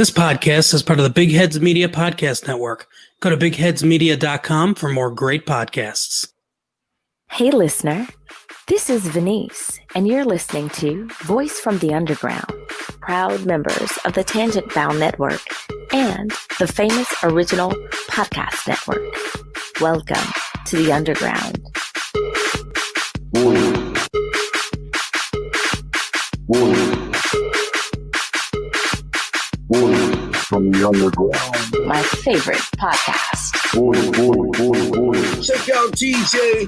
This podcast is part of the Big Heads Media Podcast Network. Go to bigheadsmedia.com for more great podcasts. Hey, listener. This is Venice, and you're listening to Voice from the Underground, proud members of the Tangent Bound Network and the famous Original Podcast Network. Welcome to the Underground. From the Underground. My favorite podcast. Check out DJ.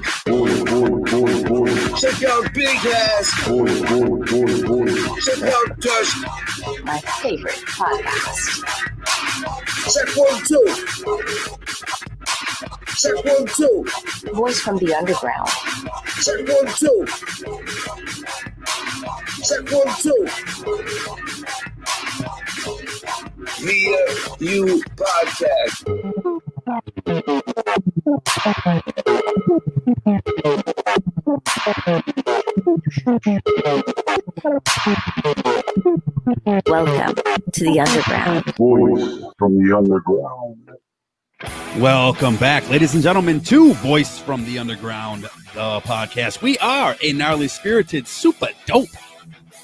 Check out Big Ass. Check out Dush. My favorite podcast. Check 1, 2. Check 1, 2. Voice from the Underground. Check 1, 2. Check 1, 2. Via You Podcast. Welcome to the Underground. Voice from the Underground. Welcome back, ladies and gentlemen, to Voice from the Underground, the podcast. We are a gnarly spirited, super dope,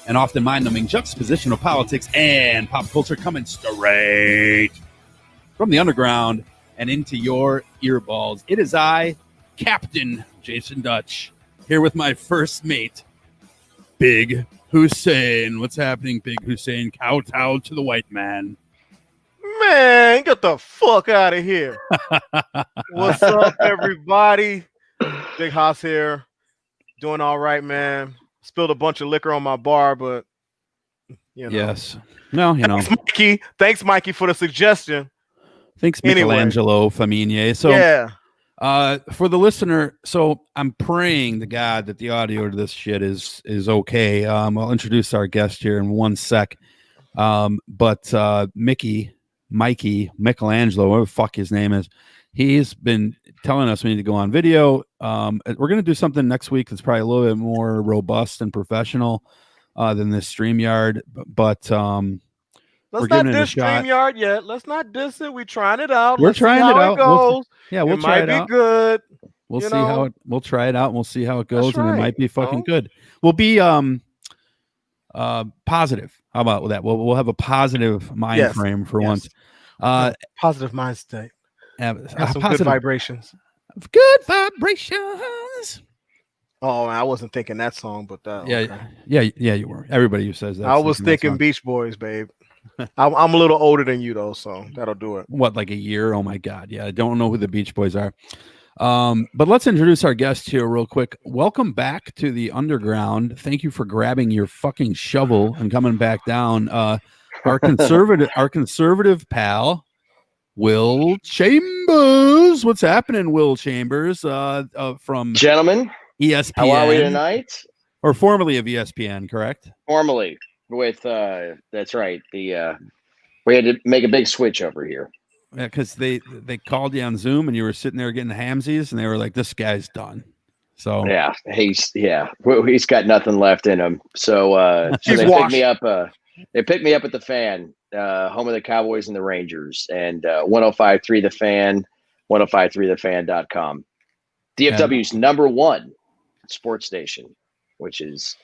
and often mind-numbing juxtaposition of politics and pop culture coming straight from the underground and into your earballs. It is I, Captain Jason Dutch, here with my first mate, Big Hussein. What's happening, Big Hussein? Kowtow to the white man. Man, get the fuck out of here. What's up, everybody? Big Haas here. Doing all right, man. Spilled a bunch of liquor on my bar, but you know. Yes. No, you know. Thanks, Mikey, for the suggestion. Thanks, Michelangelo Famigni. So, yeah. For the listener, so I'm praying to God that the audio to this shit is okay. I'll introduce our guest here in one sec. But Mikey, Michelangelo, whatever the fuck his name is, he's been telling us we need to go on video. We're going to do something next week that's probably a little bit more robust and professional than this StreamYard. But let's not diss StreamYard yet. Let's not diss it. We're trying it out. We're trying it out. It goes. We'll it try might it out. Be good. We'll see how it. We'll try it out. And we'll see how it goes, and it might be fucking good. We'll be positive. How about that? We'll have a positive mind frame for once. Positive mind state. Have some good vibrations. Good vibrations. Oh, I wasn't thinking that song, but yeah, you were. Everybody who says that. I was thinking Beach Boys, babe. I'm a little older than you though, so that'll do it. What, like a year? Oh my God, yeah. I don't know who the Beach Boys are. But let's introduce our guest here real quick. Welcome back to the Underground. Thank you for grabbing your fucking shovel and coming back down. Our conservative pal, Will Chambers. What's happening, Will Chambers? From gentlemen, ESPN. How are we tonight? Or formerly of ESPN, correct? Formerly with that's right. We had to make a big switch over here. Yeah, because they called you on Zoom and you were sitting there getting hamsies, and they were like, "This guy's done." So yeah, he's got nothing left in him. So they picked me up. They picked me up at the Fan, home of the Cowboys and the Rangers, and 105.3 The Fan, 105.3thefan.com. DFW's #1 sports station, which is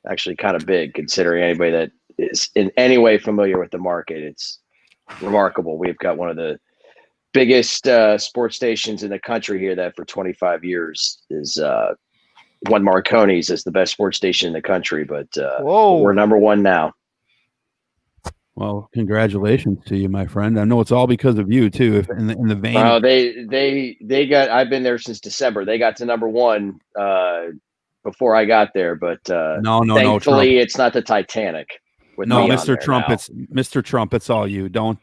actually kind of big considering anybody that is in any way familiar with the market. It's remarkable. We've got one of the biggest sports stations in the country here that for 25 years is won Marconi's as the best sports station in the country, but we're #1 now. Well, congratulations to you, my friend. I know it's all because of you too. If in the vein. Oh, they got. I've been there since December. They got to #1 before I got there, but thankfully it's not the Titanic. No, Mr. Trump, Mr. Trump. It's all you. Don't.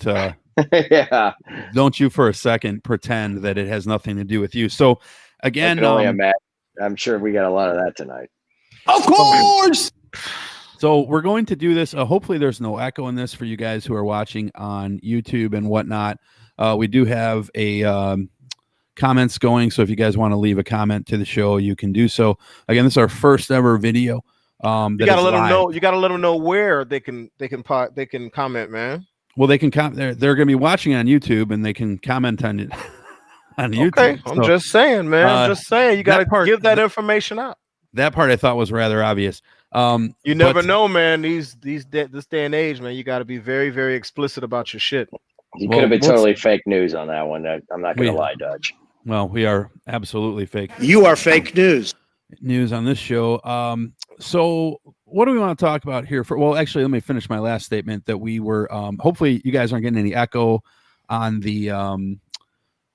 Yeah. Don't you for a second pretend that it has nothing to do with you. So again, I'm sure we got a lot of that tonight. Of course. So we're going to do this. Hopefully there's no echo in this for you guys who are watching on YouTube and whatnot. We do have a comments going, so if you guys want to leave a comment to the show, you can do so. Again, this is our first ever video. You gotta let them know. You gotta let them know where they can comment, man. Well, they can they're going to be watching on YouTube, and they can comment on it on YouTube. Okay, I'm just saying, man. I'm just saying, you got to give that information out. That part I thought was rather obvious. You never know, man. This day and age, man, you got to be very, very explicit about your shit. You could have been totally fake news on that one. I'm not going to lie, Dutch. Well, we are absolutely fake. You are fake news. News on this show. So what do we want to talk about here? Well, actually, let me finish my last statement that we were. Hopefully, you guys aren't getting any echo on the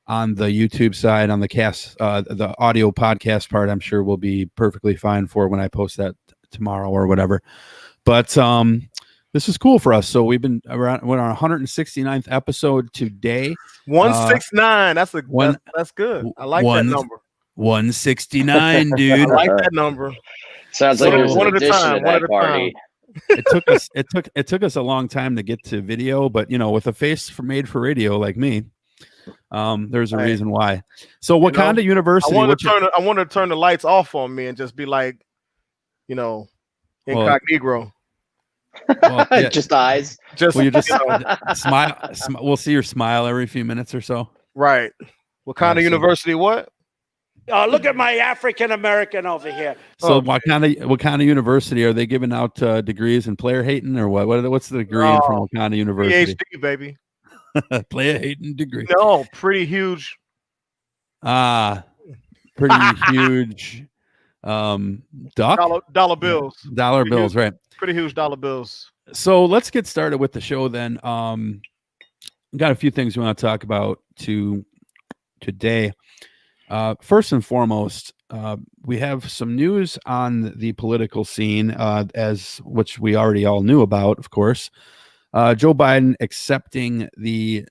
YouTube side, on the cast, the audio podcast part. I'm sure will be perfectly fine for when I post that tomorrow or whatever. But this is cool for us. So we're on our 169th episode today. 169. That's good. I like that number. 169, dude. I like that number. Sounds like there's an addition to that party. It took us a long time to get to video, but with a face made for radio like me, there's a reason why. So Wakanda University. I want to turn the lights off on me and just be like, incognito. Well, yeah. Just eyes. You just smile. We'll see your smile every few minutes or so. Right. Wakanda University. What? Look at my African American over here. So Wakanda University, are they giving out degrees in player hating or what? What's the degree from Wakanda University? PhD, baby. Player hating degree. No, pretty huge. Pretty huge. Dollar bills. Dollar bills, right? Pretty huge dollar bills. So let's get started with the show then. Got a few things we want to talk about today. First and foremost, we have some news on the political scene, which we already all knew about, of course. Joe Biden accepting the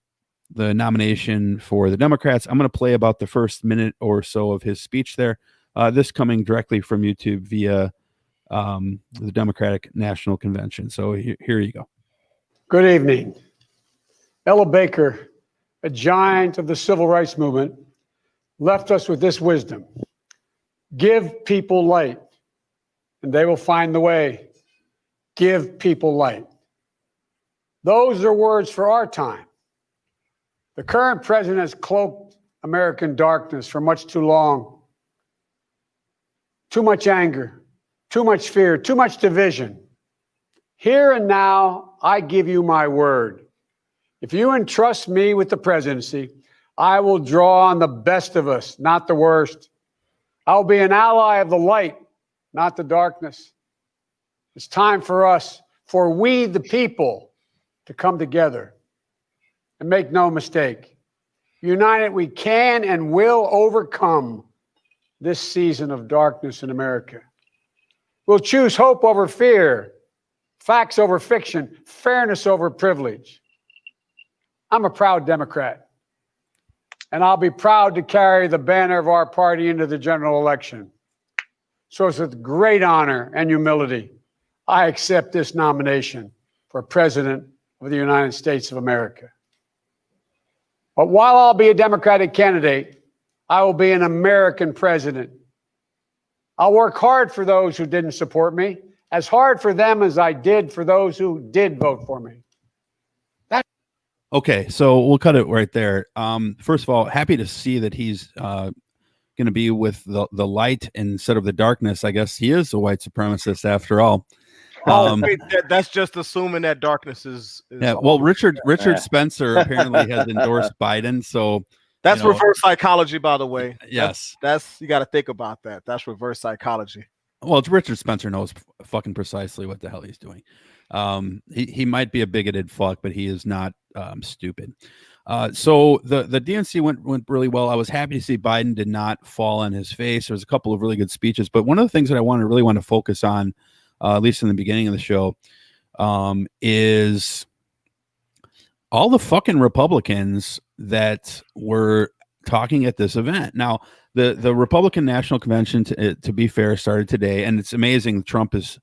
nomination for the Democrats. I'm going to play about the first minute or so of his speech there. This coming directly from YouTube via the Democratic National Convention. So here you go. Good evening. Ella Baker, a giant of the civil rights movement, left us with this wisdom: give people light, and they will find the way. Give people light. Those are words for our time. The current president has cloaked American darkness for much too long. Too much anger, too much fear, too much division. Here and now, I give you my word. If you entrust me with the presidency, I will draw on the best of us, not the worst. I'll be an ally of the light, not the darkness. It's time for us, for we the people, to come together. And make no mistake, united we can and will overcome this season of darkness in America. We'll choose hope over fear, facts over fiction, fairness over privilege. I'm a proud Democrat, and I'll be proud to carry the banner of our party into the general election. So it's with great honor and humility, I accept this nomination for President of the United States of America. But while I'll be a Democratic candidate, I will be an American president. I'll work hard for those who didn't support me, as hard for them as I did for those who did vote for me. Okay, so we'll cut it right there. First of all, happy to see that he's going to be with the light instead of the darkness. I guess he is a white supremacist after all. That's just assuming that darkness is yeah. Well, Richard Spencer apparently has endorsed Biden, so that's reverse psychology, by the way. Yes, that's you got to think about that. That's reverse psychology. Well, Richard Spencer knows fucking precisely what the hell he's doing. He might be a bigoted fuck, but he is not stupid. So the DNC went really well. I was happy to see Biden did not fall on his face. There was a couple of really good speeches, but one of the things that I really want to focus on, at least in the beginning of the show, is all the fucking Republicans that were talking at this event. Now, the Republican National Convention, to be fair, started today, and it's amazing. Trump is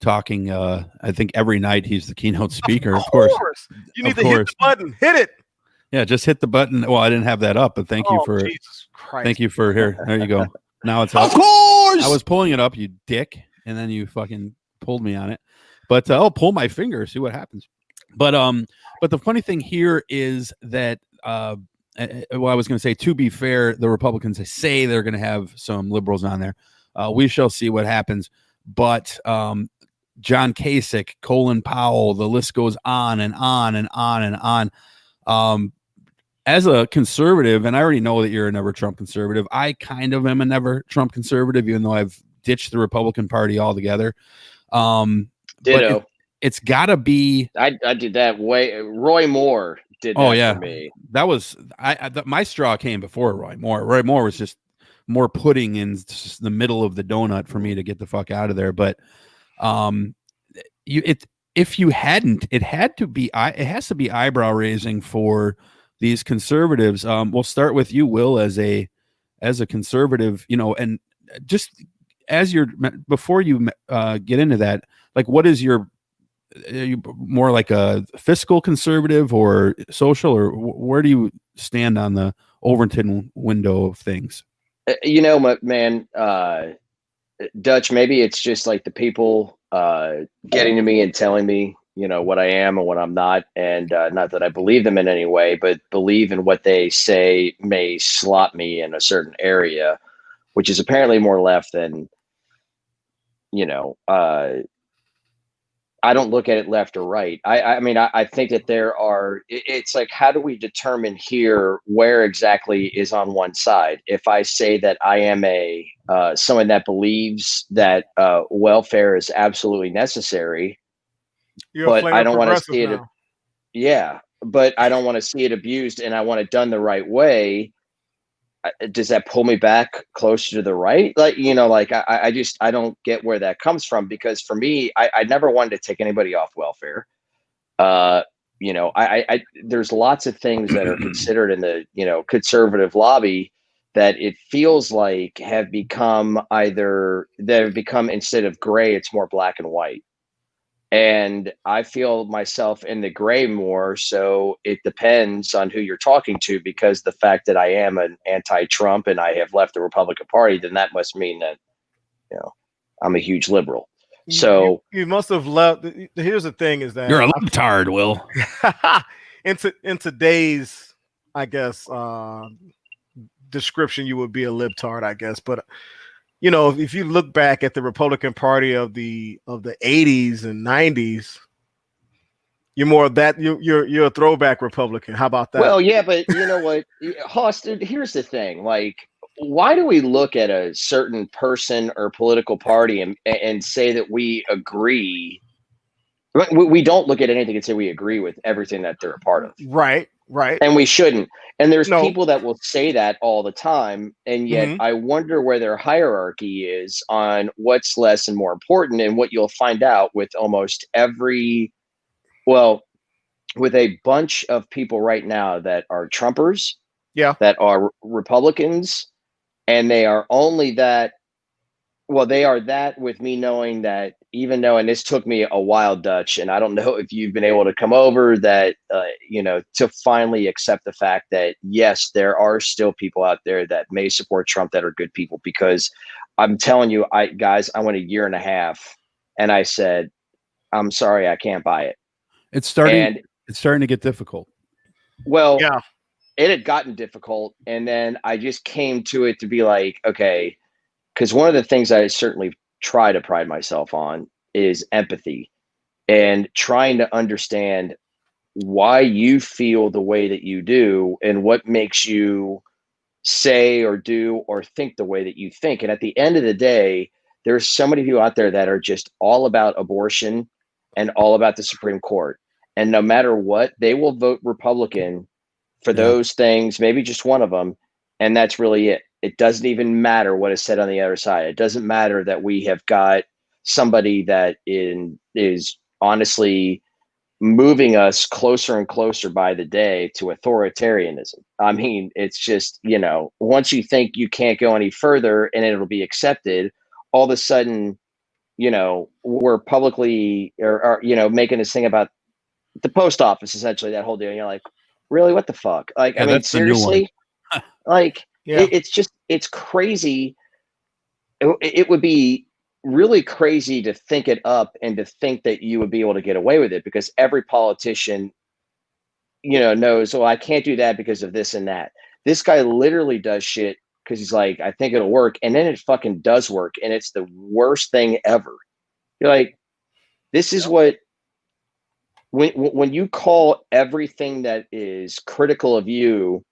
talking. I think every night he's the keynote speaker. Of course. You need to hit the button. Hit it. Yeah, just hit the button. Well, I didn't have that up, but thank you for here. There you go. Now it's up. Of course. I was pulling it up, you dick, and then you fucking pulled me on it. But I'll pull my finger, see what happens. But the funny thing here is that well, I was going to say, to be fair, the Republicans say they're going to have some liberals on there. We shall see what happens. But John Kasich, Colin Powell, the list goes on and on and on and on. As a conservative, and I already know that you're a never Trump conservative, I kind of am a never Trump conservative, even though I've ditched the Republican Party altogether. Ditto. It's got to be. I did that way. Roy Moore did that for me. That was my straw came before Roy Moore. Roy Moore was just more pudding in the middle of the donut for me to get the fuck out of there. But if you hadn't, it has to be eyebrow raising for these conservatives. We'll start with you, Will, as a conservative, and just before you get into that, like, what is are you more like a fiscal conservative or social, or where do you stand on the Overton window of things? Man, Dutch, maybe it's just like the people getting to me and telling me, what I am and what I'm not. And not that I believe them in any way, but believe in what they say may slot me in a certain area, which is apparently more left than, I don't look at it left or right. I think that it's like, how do we determine here where exactly is on one side? If I say that I am someone that believes that welfare is absolutely necessary, but I don't want to see it. Yeah, but I don't want to see it abused, and I want it done the right way. Does that pull me back closer to the right? I don't get where that comes from, because for me, I never wanted to take anybody off welfare. There's lots of things that are considered in the, conservative lobby that it feels like have become instead of gray, it's more black and white. And I feel myself in the gray more. So it depends on who you're talking to, because the fact that I am an anti-Trump and I have left the Republican Party, then that must mean that, I'm a huge liberal. So you must have left. Here's the thing is that you're a libtard, Will. in today's, I guess, description, you would be a libtard, I guess. But if you look back at the Republican Party of the 80s and 90s, you're more of that. You're a throwback Republican. How about that? Well, yeah, but you know what, Hoss, dude, here's the thing. Like, why do we look at a certain person or political party and say that we agree? We don't look at anything and say we agree with everything that they're a part of. Right. And we shouldn't. And there's people that will say that all the time. And yet I wonder where their hierarchy is on what's less and more important. And what you'll find out with almost with a bunch of people right now that are Trumpers, that are Republicans, and they are only that. Well, they are that with me knowing that, even though, and this took me a while, Dutch, and I don't know if you've been able to come over that, to finally accept the fact that, yes, there are still people out there that may support Trump that are good people, because I'm telling you, I went a year and a half and I said, I'm sorry, I can't buy it. It's starting to get difficult. Well, yeah, it had gotten difficult. And then I just came to it to be like, okay, because one of the things I certainly try to pride myself on is empathy, and trying to understand why you feel the way that you do and what makes you say or do or think the way that you think. And at the end of the day, there's so many people out there that are just all about abortion and all about the Supreme Court. And no matter what, they will vote Republican for those things, maybe just one of them. And that's really it. It doesn't even matter what is said on the other side. It doesn't matter that we have got somebody that is honestly moving us closer and closer by the day to authoritarianism. I mean, it's just, once you think you can't go any further and it'll be accepted, all of a sudden, we're publicly or making this thing about the post office, essentially, that whole deal. And you're like, really, what the fuck? Like, I mean, seriously, like, it's crazy. It would be really crazy to think it up and to think that you would be able to get away with it, because every politician, knows, I can't do that because of this and that. This guy literally does shit because he's like, I think it'll work. And then it fucking does work. And it's the worst thing ever. You're like, this is what, when you call everything that is critical of you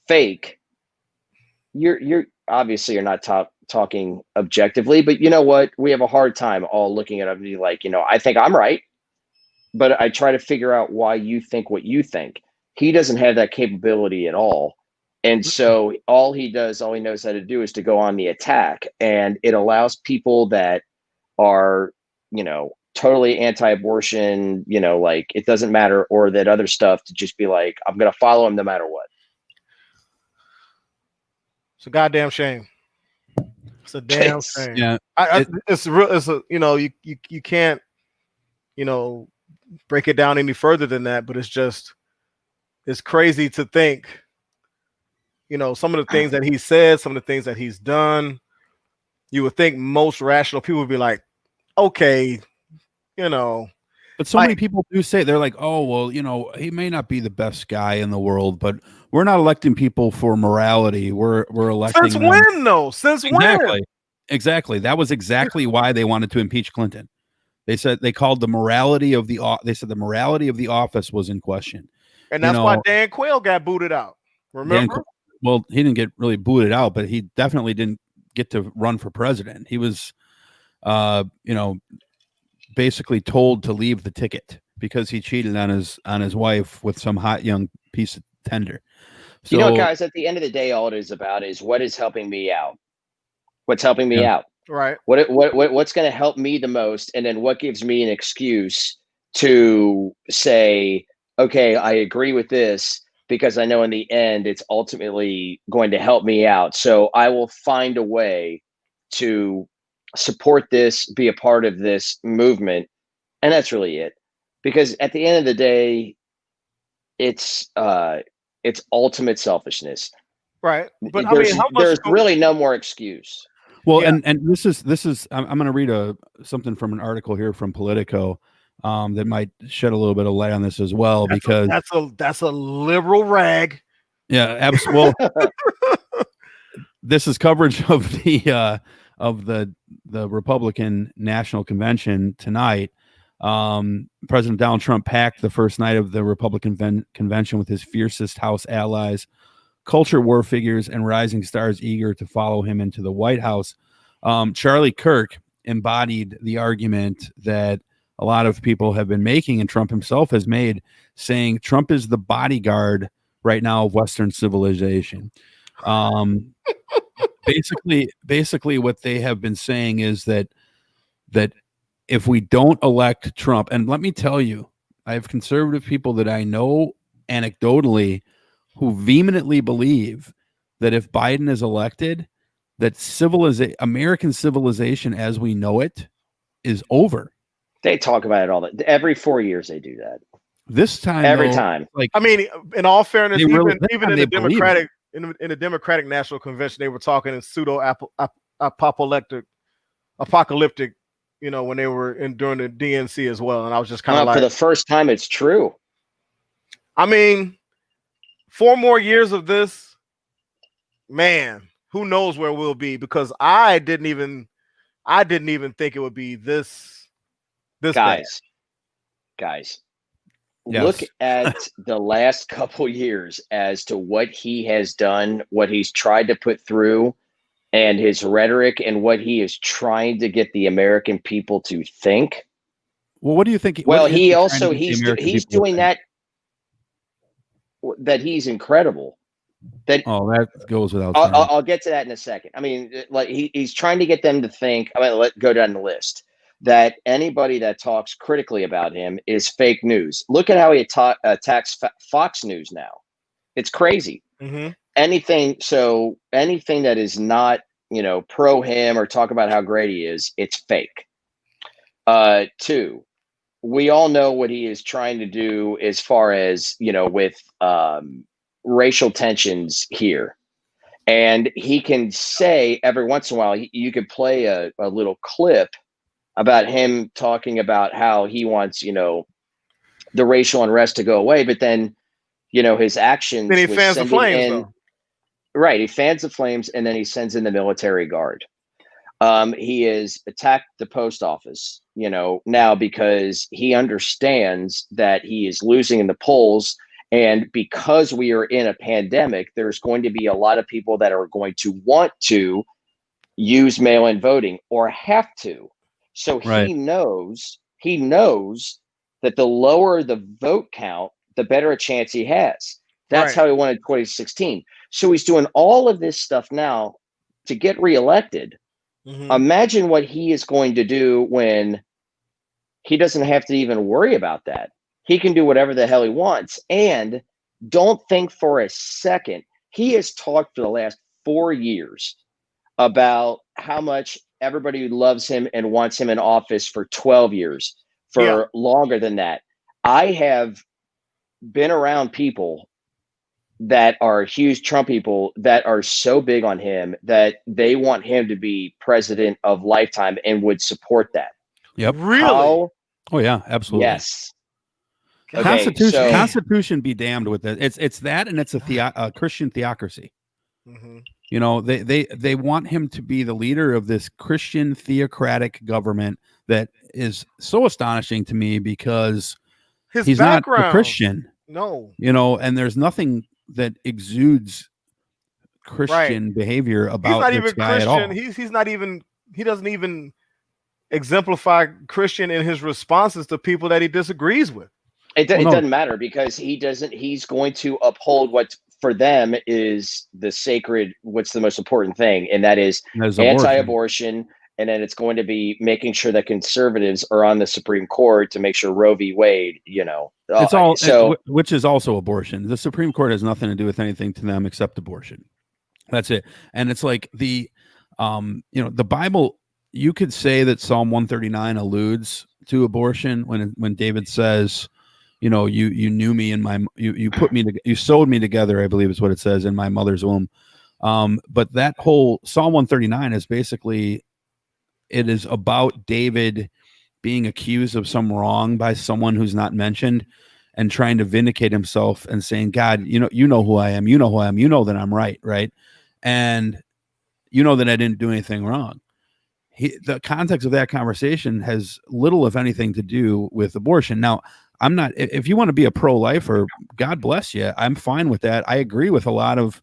fake, you're obviously you're not talking objectively, but you know what? We have a hard time all looking at it and be like, I think I'm right, but I try to figure out why you think what you think. He doesn't have that capability at all. And so all he knows how to do is to go on the attack. And it allows people that are, totally anti-abortion, like it doesn't matter, or that other stuff, to just be like, I'm going to follow him no matter what. It's a goddamn shame. It's a damn shame. Yeah, it's real. It's a you can't break it down any further than that. But it's crazy to think. Some of the things that he said, some of the things that he's done. You would think most rational people would be like, okay, But so many people do say, they're like, oh, well, he may not be the best guy in the world, but we're not electing people for morality. We're electing Since when, though? Since when? Exactly. That was exactly why they wanted to impeach Clinton. They said they called the morality of the office was in question. And that's why Dan Quayle got booted out. Remember? Well, he didn't get really booted out, but he definitely didn't get to run for president. He was, basically told to leave the ticket because he cheated on his wife with some hot young piece of tender. So, guys, at the end of the day, all it is about is what is helping me out. What's helping me out? Right. What's going to help me the most, and then what gives me an excuse to say, okay, I agree with this because I know in the end it's ultimately going to help me out. So I will find a way to support this, be a part of this movement. And that's really it. Because at the end of the day, it's ultimate selfishness. Right. But there's really no more excuse. Well, and this is I'm going to read something from an article here from Politico that might shed a little bit of light on this as well, because that's a liberal rag. Yeah, absolutely. This is coverage of the Republican National Convention tonight. President Donald Trump packed the first night of the Republican convention with his fiercest House allies, culture war figures, and rising stars eager to follow him into the White House. Charlie Kirk embodied the argument that a lot of people have been making, and Trump himself has made, saying Trump is the bodyguard right now of Western civilization. Basically what they have been saying is that if we don't elect Trump, and let me tell you, I have conservative people that I know anecdotally who vehemently believe that if Biden is elected, that American civilization as we know it is over. They talk about it every 4 years. They do that. This time, every time. Like, I mean, in all fairness, even in the Democratic. In the Democratic National Convention, they were talking in apocalyptic, when they were during the DNC as well. And I was just kind of like, for the first time, it's true. I mean, 4 more years of this, man, who knows where we'll be? Because I didn't even think it would be this guys. Yes. Look at the last couple years as to what he has done, what he's tried to put through, and his rhetoric, and what he is trying to get the American people to think. Well, what do you think? Well, he's doing that. That he's incredible. That goes without saying. I'll get to that in a second. I mean, like he's trying to get them to think. I'm going to go down the list. That anybody that talks critically about him is fake news. Look at how he attacks Fox News now. It's crazy. Mm-hmm. Anything that is not, pro him or talk about how great he is, it's fake. 2, we all know what he is trying to do as far as, with racial tensions here. And he can say every once in a while, you could play a little clip about him talking about how he wants, the racial unrest to go away. But then, his actions. Then he was fans the sending flames, in, though. Right. He fans the flames, and then he sends in the military guard. He has attacked the post office, now because he understands that he is losing in the polls. And because we are in a pandemic, there's going to be a lot of people that are going to want to use mail-in voting or have to. So he knows that the lower the vote count, the better a chance he has. That's how he won in 2016. So he's doing all of this stuff now to get reelected. Imagine what he is going to do when he doesn't have to even worry about that. He can do whatever the hell he wants. And don't think for a second, he has talked for the last 4 years about how much everybody loves him and wants him in office for 12 years, for longer than that. I have been around people that are huge Trump people that are so big on him that they want him to be president of lifetime and would support that. Yep. Really? Oh yeah, absolutely. Yes. Constitution be damned with it. It's that, and it's a Christian theocracy. They want him to be the leader of this Christian theocratic government that is so astonishing to me because he's not a Christian. No. And there's nothing that exudes Christian behavior about this guy at all. He's not even. He doesn't even exemplify Christian in his responses to people that he disagrees with. It doesn't matter because he's going to uphold what for them is the sacred, what's the most important thing. And that is anti-abortion. And then it's going to be making sure that conservatives are on the Supreme Court to make sure Roe v. Wade, it's all which is also abortion. The Supreme Court has nothing to do with anything to them except abortion. That's it. And it's like the Bible, you could say that Psalm 139 alludes to abortion when David says, you knew me in my, you sewed me together, I believe is what it says, in my mother's womb. But that whole Psalm 139 is basically, it is about David being accused of some wrong by someone who's not mentioned and trying to vindicate himself and saying, God, you know who I am. You know who I am. You know that I'm right. Right. And you know that I didn't do anything wrong. The context of that conversation has little, if anything, to do with abortion. Now, I'm not, if you want to be a pro-lifer, God bless you. I'm fine with that. I agree with a lot of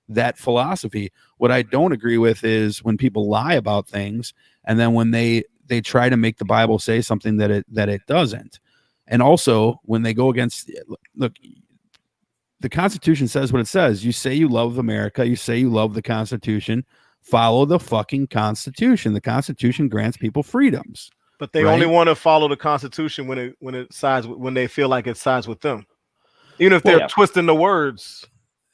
that philosophy. What I don't agree with is when people lie about things, and then when they try to make the Bible say something that it doesn't. And also when they go against, look, the Constitution says what it says. You say you love America. You say you love the Constitution. Follow the fucking Constitution. The Constitution grants people freedoms. But they only want to follow the Constitution when they feel like it sides with them, even if they're twisting the words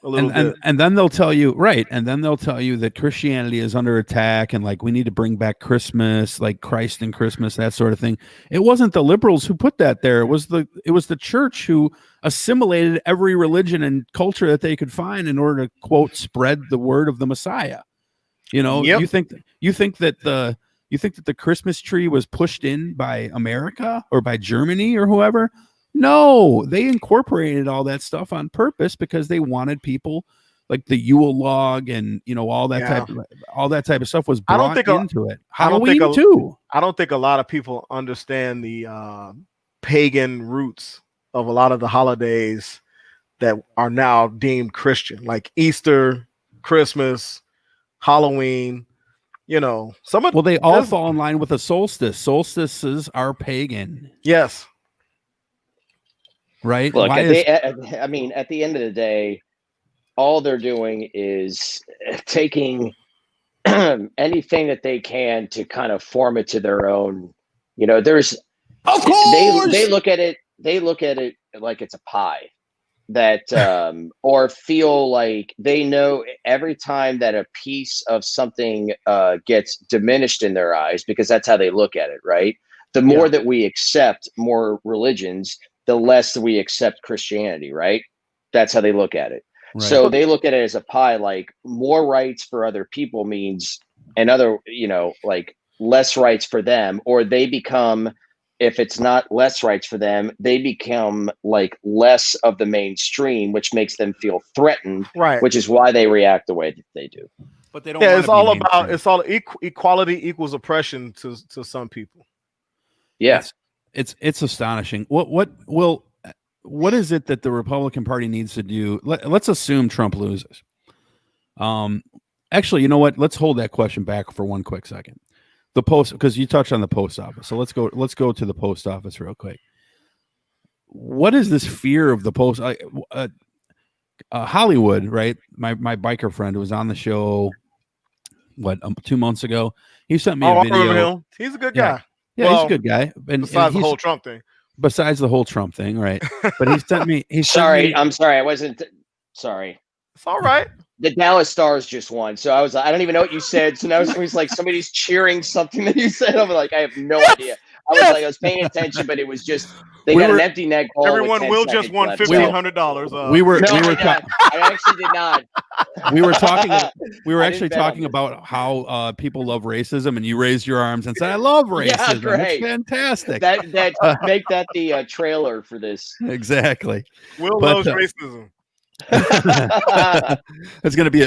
a little bit. And then they'll tell you, right? And then they'll tell you that Christianity is under attack, and like we need to bring back Christmas, like Christ and Christmas, that sort of thing. It wasn't the liberals who put that there. It was the church who assimilated every religion and culture that they could find in order to, quote, spread the word of the Messiah. You think that the Christmas tree was pushed in by America or by Germany or whoever? No, they incorporated all that stuff on purpose because they wanted people like the Yule log and all that type of stuff was brought into it. Halloween too. I don't think a lot of people understand the pagan roots of a lot of the holidays that are now deemed Christian, like Easter, Christmas, Halloween. They all fall in line with a solstice. Solstices are pagan. Yes. Right. Look, at the end of the day, all they're doing is taking anything that they can to kind of form it to their own. There's, of course, they look at it like it's a pie. That or feel like they know every time that a piece of something gets diminished in their eyes, because that's how they look at it, right? The more that we accept more religions, the less we accept Christianity, right? That's how they look at it. Right. So they look at it as a pie, like more rights for other people means another, like less rights for them, or they become, if it's not less rights for them, they become like less of the mainstream, which makes them feel threatened, Right. which is why they react the way that they do. But they don't. Yeah, it's all about equality equals oppression to some people. Yeah, it's astonishing. What is it that the Republican Party needs to do? Let's assume Trump loses. Actually, you know what? Let's hold that question back for one quick second. The post, because you touched on the post office. So let's go to the post office real quick. What is this fear of the post? Hollywood, right? My biker friend who was on the show, 2 months ago. He sent me a video. I remember him. He's a good guy. Yeah, he's a good guy. And besides the whole Trump thing. Besides the whole Trump thing, right? But he sent me. I'm sorry. I wasn't. Sorry. It's all right. The Dallas Stars just won, so I was like, I don't even know what you said. So now it was like somebody's cheering something that you said. I'm like, I have no idea. I was paying attention, but it was just they got an empty net goal. Everyone will just won $1,500. We were I actually did not. We were talking. We were actually talking about how people love racism, and you raised your arms and said, "I love racism. Yeah, great. It's fantastic." That make that the trailer for this. Exactly. Will loves racism. It's gonna be.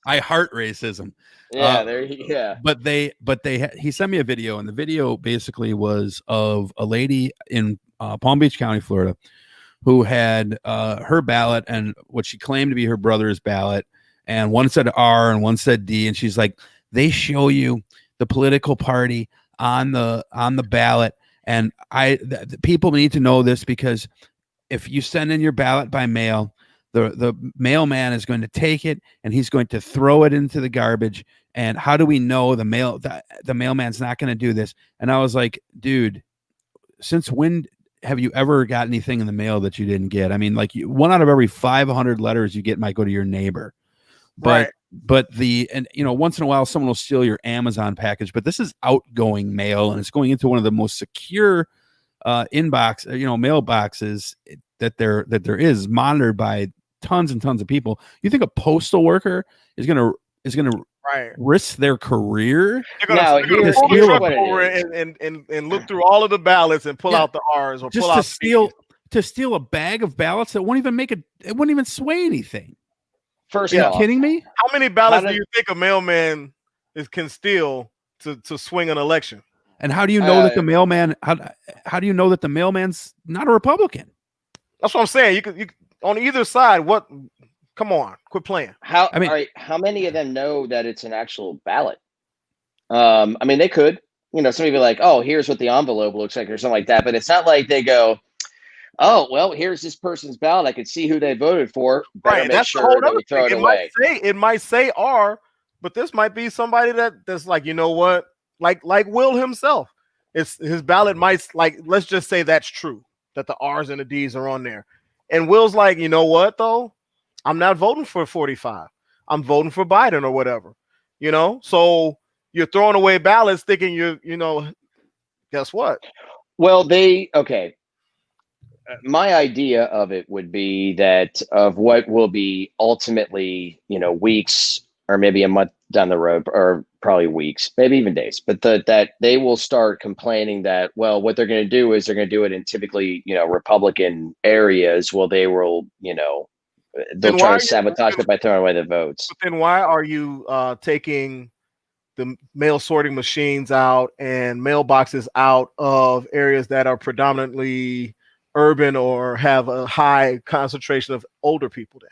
I heart racism. Yeah, But he sent me a video, and the video basically was of a lady in Palm Beach County, Florida, who had her ballot and what she claimed to be her brother's ballot, and one said R and one said D, and she's like, they show you the political party on the ballot, and the people need to know this, because if you send in your ballot by mail, the mailman is going to take it and he's going to throw it into the garbage. And how do we know the mailman's not going to do this? And I was like, dude, since when have you ever got anything in the mail that you didn't get? I mean, like, one out of every 500 letters you get might go to your neighbor. But once in a while someone will steal your Amazon package, but this is outgoing mail, and it's going into one of the most secure inbox, mailboxes that there is, monitored by tons and tons of people. You think a postal worker is gonna risk their career? They're gonna over and look through all of the ballots and pull out the R's, or just pull out to steal a bag of ballots that won't even sway anything. First, are you kidding me? How many ballots do you think a mailman can steal to swing an election? And how do you know that the mailman? How do you know that the mailman's not a Republican? That's what I'm saying. You could on either side. What? Come on, quit playing. All right, how many of them know that it's an actual ballot? I mean, they could. Somebody be like, "Oh, here's what the envelope looks like," or something like that. But it's not like they go, "Oh, well, here's this person's ballot. I could see who they voted for." Right. That's the whole other thing. It might say R, but this might be somebody that's like, you know what? Like Will himself. His ballot might, let's just say that's true, that the R's and the D's are on there. And Will's like, you know what, though? I'm not voting for 45. I'm voting for Biden or whatever. So you're throwing away ballots thinking guess what? Well, my idea of it would be that of what will be ultimately, weeks or maybe a month down the road, or probably weeks, maybe even days, but that they will start complaining that, well, what they're going to do is they're going to do it in typically, Republican areas. Well, they will, they'll try to sabotage it by throwing away the votes. But then why are you taking the mail sorting machines out and mailboxes out of areas that are predominantly urban or have a high concentration of older people there?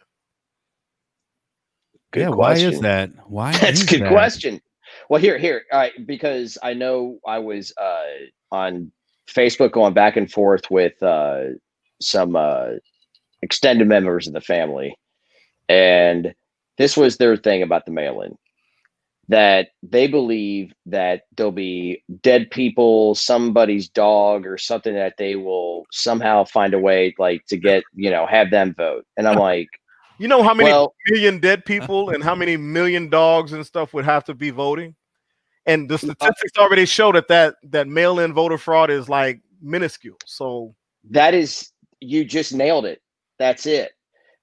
Good question. Why is that? That's a good question. Well, here, all right, because I know I was on Facebook going back and forth with some extended members of the family, and this was their thing about the mail-in, that they believe that there'll be dead people, somebody's dog or something, that they will somehow find a way to get, have them vote. And I'm like, how many million dead people and how many million dogs and stuff would have to be voting? And the statistics already show that mail-in voter fraud is minuscule. So you just nailed it. That's it.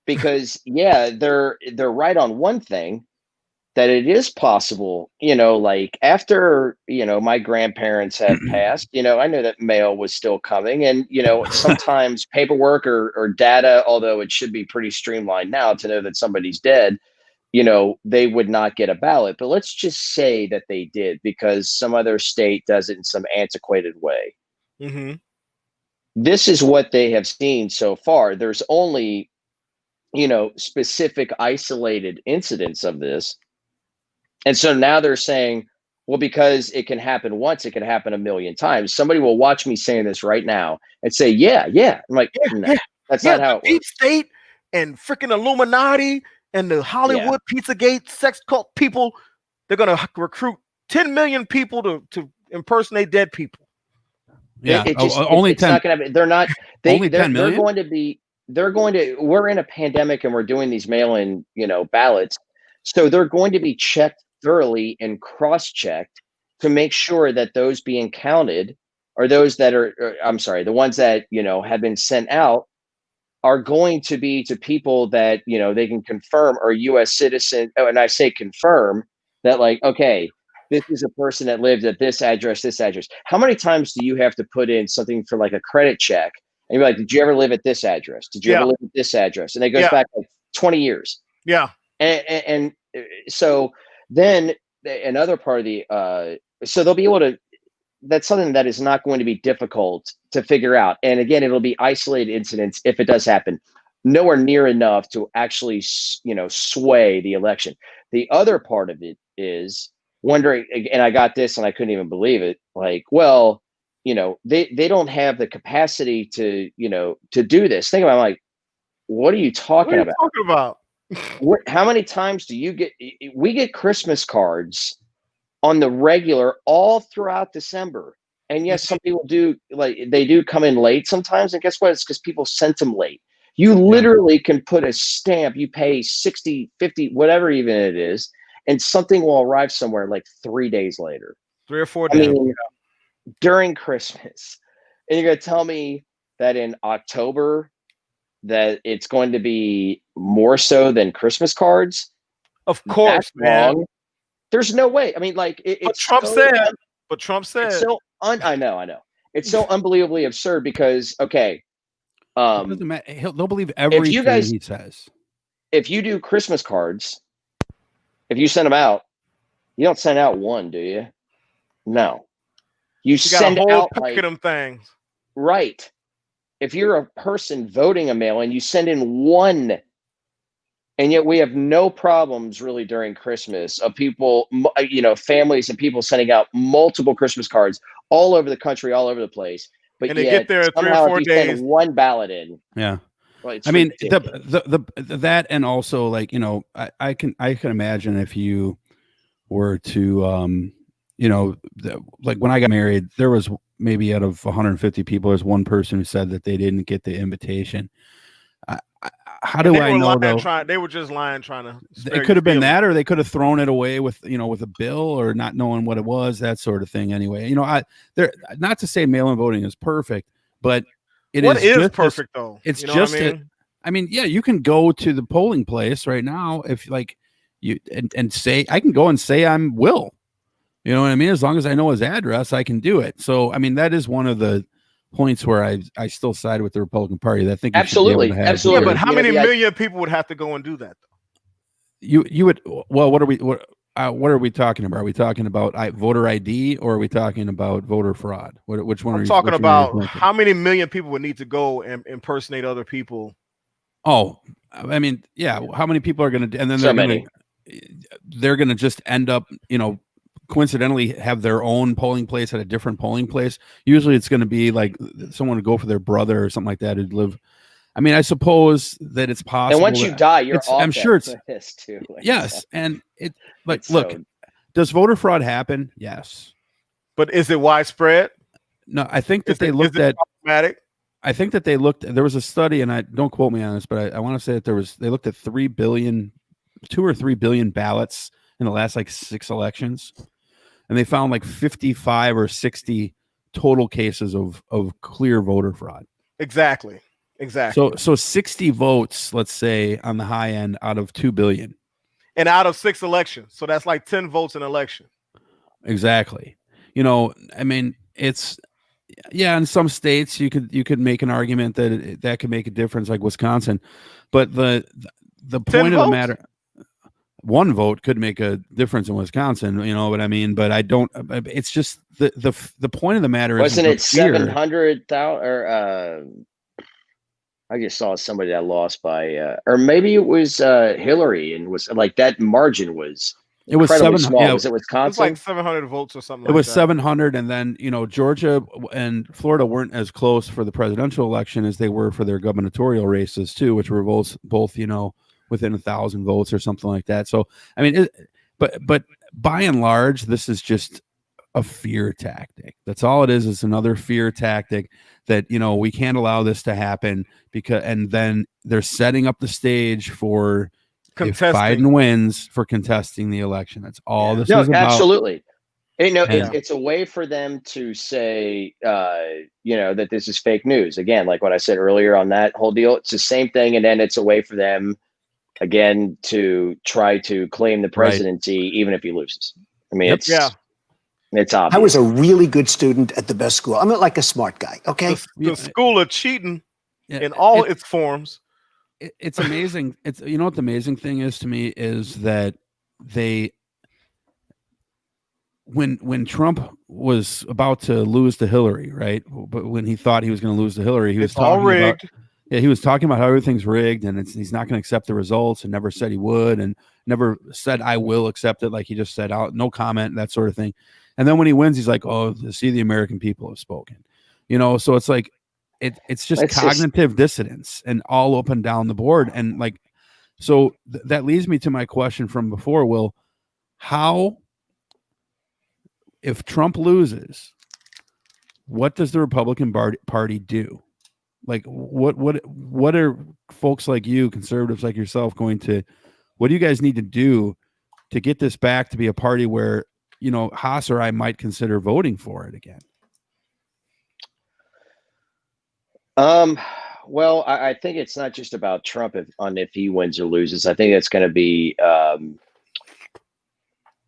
because they're right on one thing, that it is possible, like after, my grandparents had passed, I know that mail was still coming, and, sometimes paperwork or data, although it should be pretty streamlined now to know that somebody's dead, they would not get a ballot. But let's just say that they did, because some other state does it in some antiquated way. Mm-hmm. This is what they have seen so far. There's only, specific isolated incidents of this. And so now they're saying, well, because it can happen once, it can happen a million times. Somebody will watch me saying this right now and say, yeah. I'm like, no, that's not how it Deep works. State and freaking Illuminati and the Hollywood Pizzagate sex cult people, they're going to recruit 10 million people to impersonate dead people. Yeah, only it's 10. Not gonna be, they're not. Only 10 million? They're going to. We're in a pandemic and we're doing these mail-in, ballots. So they're going to be checked thoroughly and cross-checked to make sure that those being counted, or those that are, the ones that, have been sent out, are going to be to people that, they can confirm are U.S. citizen. Oh, and I say confirm that, like, okay, this is a person that lived at this address, this address. How many times do you have to put in something for like a credit check? And you're like, did you ever live at this address? Did you ever live at this address? And it goes back like 20 years. Yeah. And so then another part of the, so they'll be able to, that's something that is not going to be difficult to figure out. And again, it'll be isolated incidents if it does happen, nowhere near enough to actually, sway the election. The other part of it is wondering, and I got this and I couldn't even believe it. Like, well, they don't have the capacity to, to do this. Think about it, like, what are you talking about? How many times do you get? We get Christmas cards on the regular all throughout December, and yes, some people do, like, they do come in late sometimes. And guess what? It's because people sent them late. You literally can put a stamp. You pay 60, 50, whatever even it is, and something will arrive somewhere like 3 days later, 3 or 4 days during Christmas. And you're gonna tell me that in October that it's going to be more so than Christmas cards? Of course, man. Wrong. There's no way. I mean, like, But Trump said. It's so I know. It's so unbelievably absurd because, okay. Doesn't matter. They'll believe everything he says. If you do Christmas cards, if you send them out, you don't send out one, do you? No. You send got a whole out packet of them things. Right. If you're a person voting a mail-in, you send in one, and yet we have no problems really during Christmas of people, families and people sending out multiple Christmas cards all over the country, all over the place. But and they get there 3 or 4 days. Send one ballot in. Yeah. Well, I mean, the that, and also, like, I can imagine if you were to like when I got married, there was maybe out of 150 people, there's one person who said that they didn't get the invitation. How do I know though? They were just lying, trying to. It could have been that, or they could have thrown it away with a bill, or not knowing what it was, that sort of thing. Anyway, not to say mail-in voting is perfect, but what is perfect though? It's just you can go to the polling place right now if like you and say, I can go and say I'm Will. You know what I mean? As long as I know his address, I can do it. So, I mean, that is one of the points where I still side with the Republican Party. I think absolutely. Yeah, but how many million people would have to go and do that? You would. Well, what are we talking about? Are we talking about voter ID, or are we talking about voter fraud? Which one? I'm talking about how many million people would need to go and impersonate other people. Oh, I mean, yeah. How many people are going to? And then they're going to just end up, coincidentally have their own polling place at a different polling place. Usually it's going to be like someone would go for their brother or something like that who'd live. I mean, I suppose that it's possible. And once you die, you're off. I'm sure it's list too. Yes. And does voter fraud happen? Yes. But is it widespread? No, I think that they looked at problematic. I think that there was a study, and I don't quote me on this, but I want to say that they looked at 2 or 3 billion ballots in the last like 6 elections. And they found like 55 or 60 total cases of clear voter fraud. Exactly. Exactly. So 60 votes, let's say, on the high end out of 2 billion. And out of 6 elections. So that's like 10 votes an election. Exactly. I mean, it's in some states you could make an argument that that could make a difference, like Wisconsin, but the point of the matter, one vote could make a difference in Wisconsin, what I mean? But I don't. It's just the point of the matter wasn't is it 700,000 or I just saw somebody that lost by or maybe it was Hillary, and was like that margin was. It was 700. Small. Yeah, was it Wisconsin? It was like 700 votes or something. It was 700, and then Georgia and Florida weren't as close for the presidential election as they were for their gubernatorial races too, which were both within 1,000 votes or something like that. So I mean, but by and large, this is just a fear tactic. That's all it is. It's another fear tactic that we can't allow this to happen and then they're setting up the stage for. If Biden wins, for contesting the election. That's all this is about. Absolutely. It's a way for them to say, that this is fake news. Again, like what I said earlier on that whole deal, it's the same thing. And then it's a way for them, again, to try to claim the presidency, even if he loses. I mean, it's obvious. I was a really good student at the best school. I'm not like a smart guy, okay? The school of cheating in all its forms. It's amazing. It's what the amazing thing is to me is that when Trump was about to lose to Hillary, right? But when he thought he was going to lose to Hillary, he was talking about how everything's rigged and he's not going to accept the results, and never said he would, and never said I will accept it, like he just said out, no comment, that sort of thing. And then when he wins, he's like, oh, see, the American people have spoken. So it's like. It's just cognitive dissonance and all up and down the board. And that leads me to my question from before, Will. How, if Trump loses, what does the Republican Party do? Like, what are folks like you, conservatives like yourself, what do you guys need to do to get this back to be a party where, Haas or I might consider voting for it again? Well, I think it's not just about Trump if he wins or loses. I think it's going to be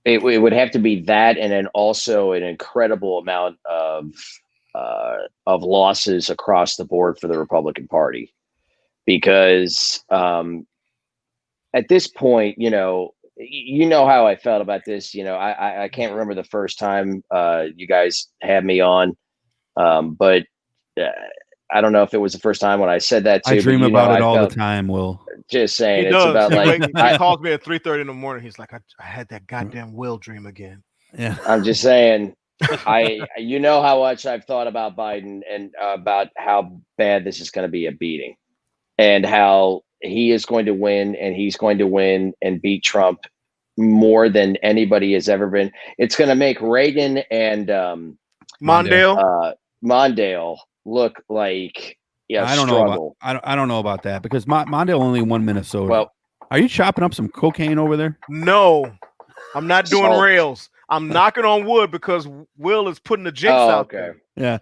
it would have to be that, and then also an incredible amount of losses across the board for the Republican Party, because at this point, how I felt about this. I can't remember the first time you guys had me on, but. I don't know if it was the first time when I said that too. I dream about it all the time, Will. Just saying, it's about like he calls me at 3:30 in the morning. He's like, I had that goddamn Will dream again. Yeah, I'm just saying, how much I've thought about Biden and about how bad this is going to be a beating, and how he is going to win, and he's going to win and beat Trump more than anybody has ever been. It's going to make Reagan and Mondale look like I don't know. I don't know about that, because Mondale only won Minnesota. Well, are you chopping up some cocaine over there? No, I'm not doing rails. I'm knocking on wood because Will is putting the jinx out there. Yeah.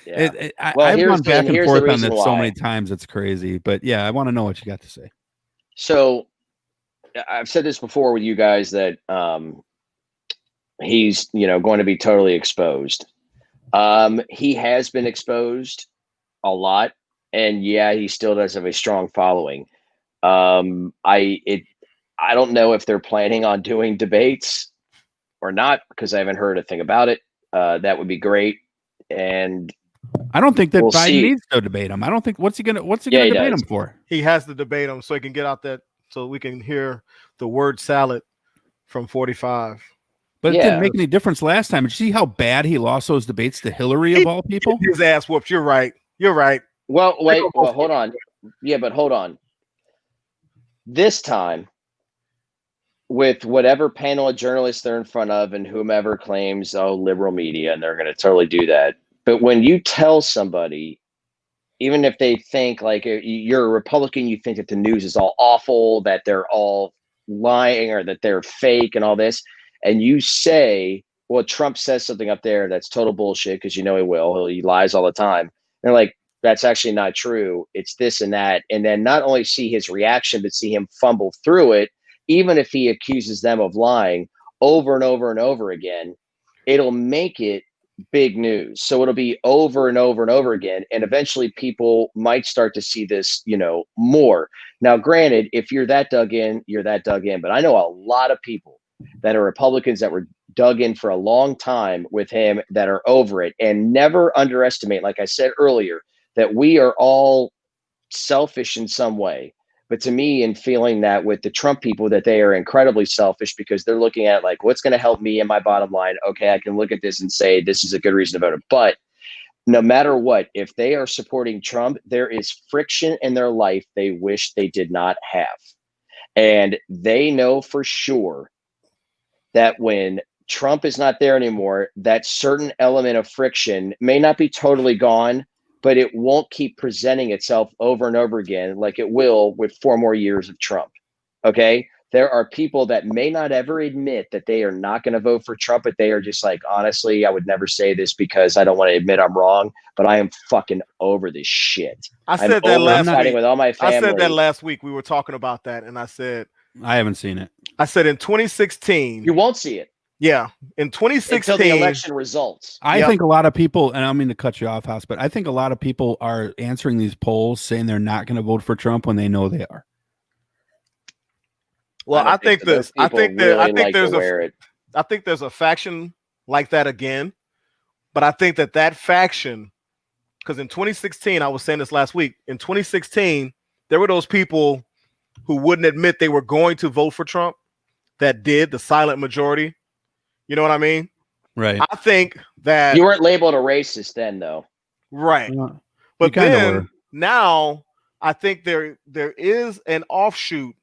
Well, I've gone back and forth on this so many why. times. It's crazy. But yeah, I want to know what you got to say. So I've said this before with you guys that he's going to be totally exposed. He has been exposed a lot, and he still does have a strong following. I don't know if they're planning on doing debates or not, because I haven't heard a thing about it. That would be great. And I don't think that Biden needs to debate him. I don't think what's he gonna debate him for? He has to debate him so he can get out so we can hear the word salad from 45. But it didn't make any difference last time. Did you see how bad he lost those debates to Hillary of all people? His ass whooped. You're right. Well, wait. Well, hold on. Yeah, but hold on. This time, with whatever panel of journalists they're in front of, and whomever claims, liberal media, and they're going to totally do that. But when you tell somebody, even if they think like you're a Republican, you think that the news is all awful, that they're all lying, or that they're fake and all this, and you say, well, Trump says something up there that's total bullshit, because he will. He lies all the time. They're like, that's actually not true. It's this and that. And then not only see his reaction, but see him fumble through it, even if he accuses them of lying over and over and over again, it'll make it big news. So it'll be over and over and over again. And eventually people might start to see this, more. Now, granted, if you're that dug in, you're that dug in. But I know a lot of people that are Republicans that were dug in for a long time with him that are over it. And never underestimate, like I said earlier, that we are all selfish in some way. But to me, in feeling that with the Trump people, that they are incredibly selfish because they're looking at like, what's going to help me and my bottom line? Okay, I can look at this and say, this is a good reason to vote. But no matter what, if they are supporting Trump, there is friction in their life they wish they did not have. And they know for sure that when Trump is not there anymore, that certain element of friction may not be totally gone, but it won't keep presenting itself over and over again like it will with 4 more years of Trump. Okay? There are people that may not ever admit that they are not going to vote for Trump, but they are just like, honestly, I would never say this because I don't want to admit I'm wrong, but I am fucking over this shit. I said that last week. With all my family. I said that last week. We were talking about that, and I said, I haven't seen it. I said in 2016. You won't see it. Yeah, in 2016, until the election results. I think a lot of people, and I don't mean to cut you off, House, but I think a lot of people are answering these polls saying they're not going to vote for Trump when they know they are. Well, I think there's a faction like that again, but I think that faction, because in 2016, I was saying this last week, in 2016, there were those people who wouldn't admit they were going to vote for Trump that did, the silent majority. You know what I mean? Right. I think that you weren't labeled a racist then, though. Right. But then now I think there is an offshoot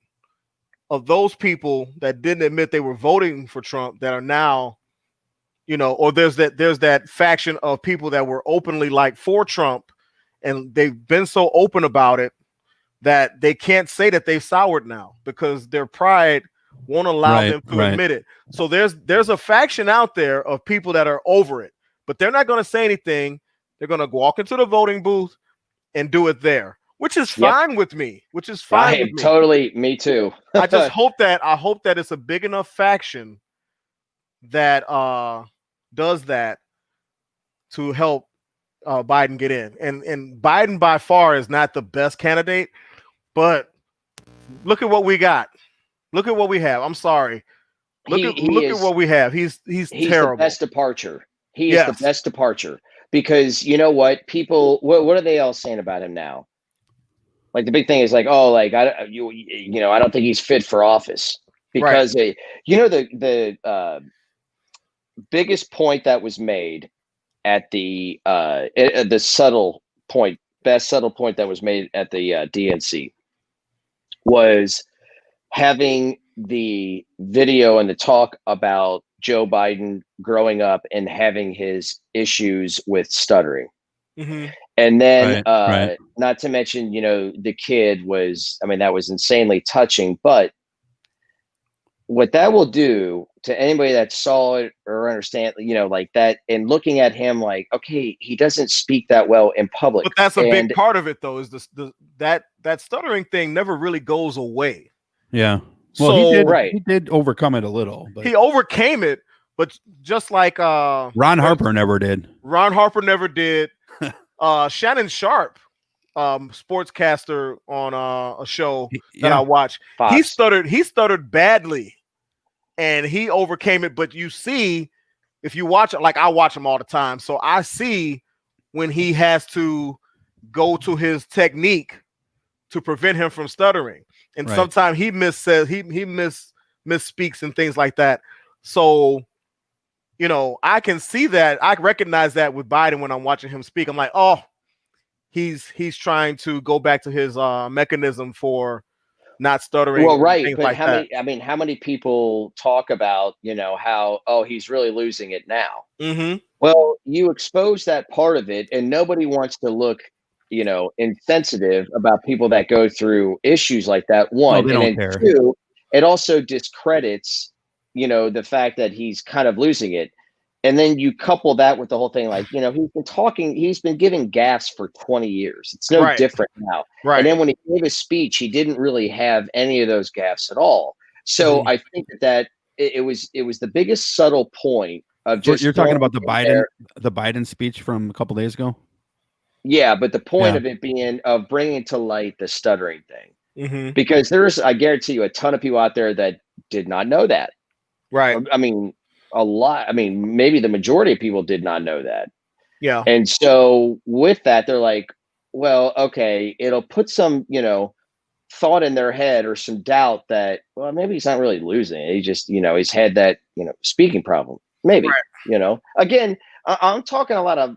of those people that didn't admit they were voting for Trump that are now, or there's that faction of people that were openly like for Trump, and they've been so open about it that they can't say that they've soured now because their pride won't allow them to admit it. So there's a faction out there of people that are over it, but they're not going to say anything. They're going to walk into the voting booth and do it there, which is fine with me. Which is fine. With me. Totally, me too. I just hope that it's a big enough faction that does that to help Biden get in. And Biden by far is not the best candidate, but look at what we got. Look at what we have. I'm sorry. Look at what we have. He's terrible. The best departure. He is the best departure because you know what? People, what are they all saying about him now? Like the big thing is like, oh, like I don't think he's fit for office because the biggest point that was made at the subtle point that was made at the DNC was having the video and the talk about Joe Biden growing up and having his issues with stuttering. Mm-hmm. And then not to mention, the kid was, that was insanely touching, but what that will do to anybody that saw it or understand, like that, and looking at him like, okay, he doesn't speak that well in public. But that's a big part of it though, is that stuttering thing never really goes away. Yeah. Well, he did overcome it a little. But he overcame it, but just like Ron Harper never did. Ron Harper never did. Shannon Sharp, sportscaster on a show that I watch, Fox. He stuttered badly, and he overcame it. But you see, if you watch it, like I watch him all the time, so I see when he has to go to his technique to prevent him from stuttering. And sometimes he misspeaks and things like that. So, I can see that. I recognize that with Biden when I'm watching him speak. I'm like, oh, he's trying to go back to his mechanism for not stuttering. Well, right. Things but like that. how many people talk about, how, he's really losing it now? Mm-hmm. Well, you expose that part of it, and nobody wants to look insensitive about people that go through issues like that. One, and then two, it also discredits, the fact that he's kind of losing it. And then you couple that with the whole thing, like, he's been giving gaffes for 20 years. It's no different now. Right. And then when he gave his speech, he didn't really have any of those gaffes at all. So I think that it was the biggest subtle point of just. You're talking about the Biden speech from a couple days ago? Yeah, but the point of it being of bringing to light the stuttering thing, because I guarantee you, a ton of people out there that did not know that. Right. I mean, a lot. I mean, maybe the majority of people did not know that. Yeah. And so with that, they're like, well, okay, it'll put some, thought in their head or some doubt that, well, maybe he's not really losing. He just, he's had that, speaking problem. Maybe, again, I'm talking a lot of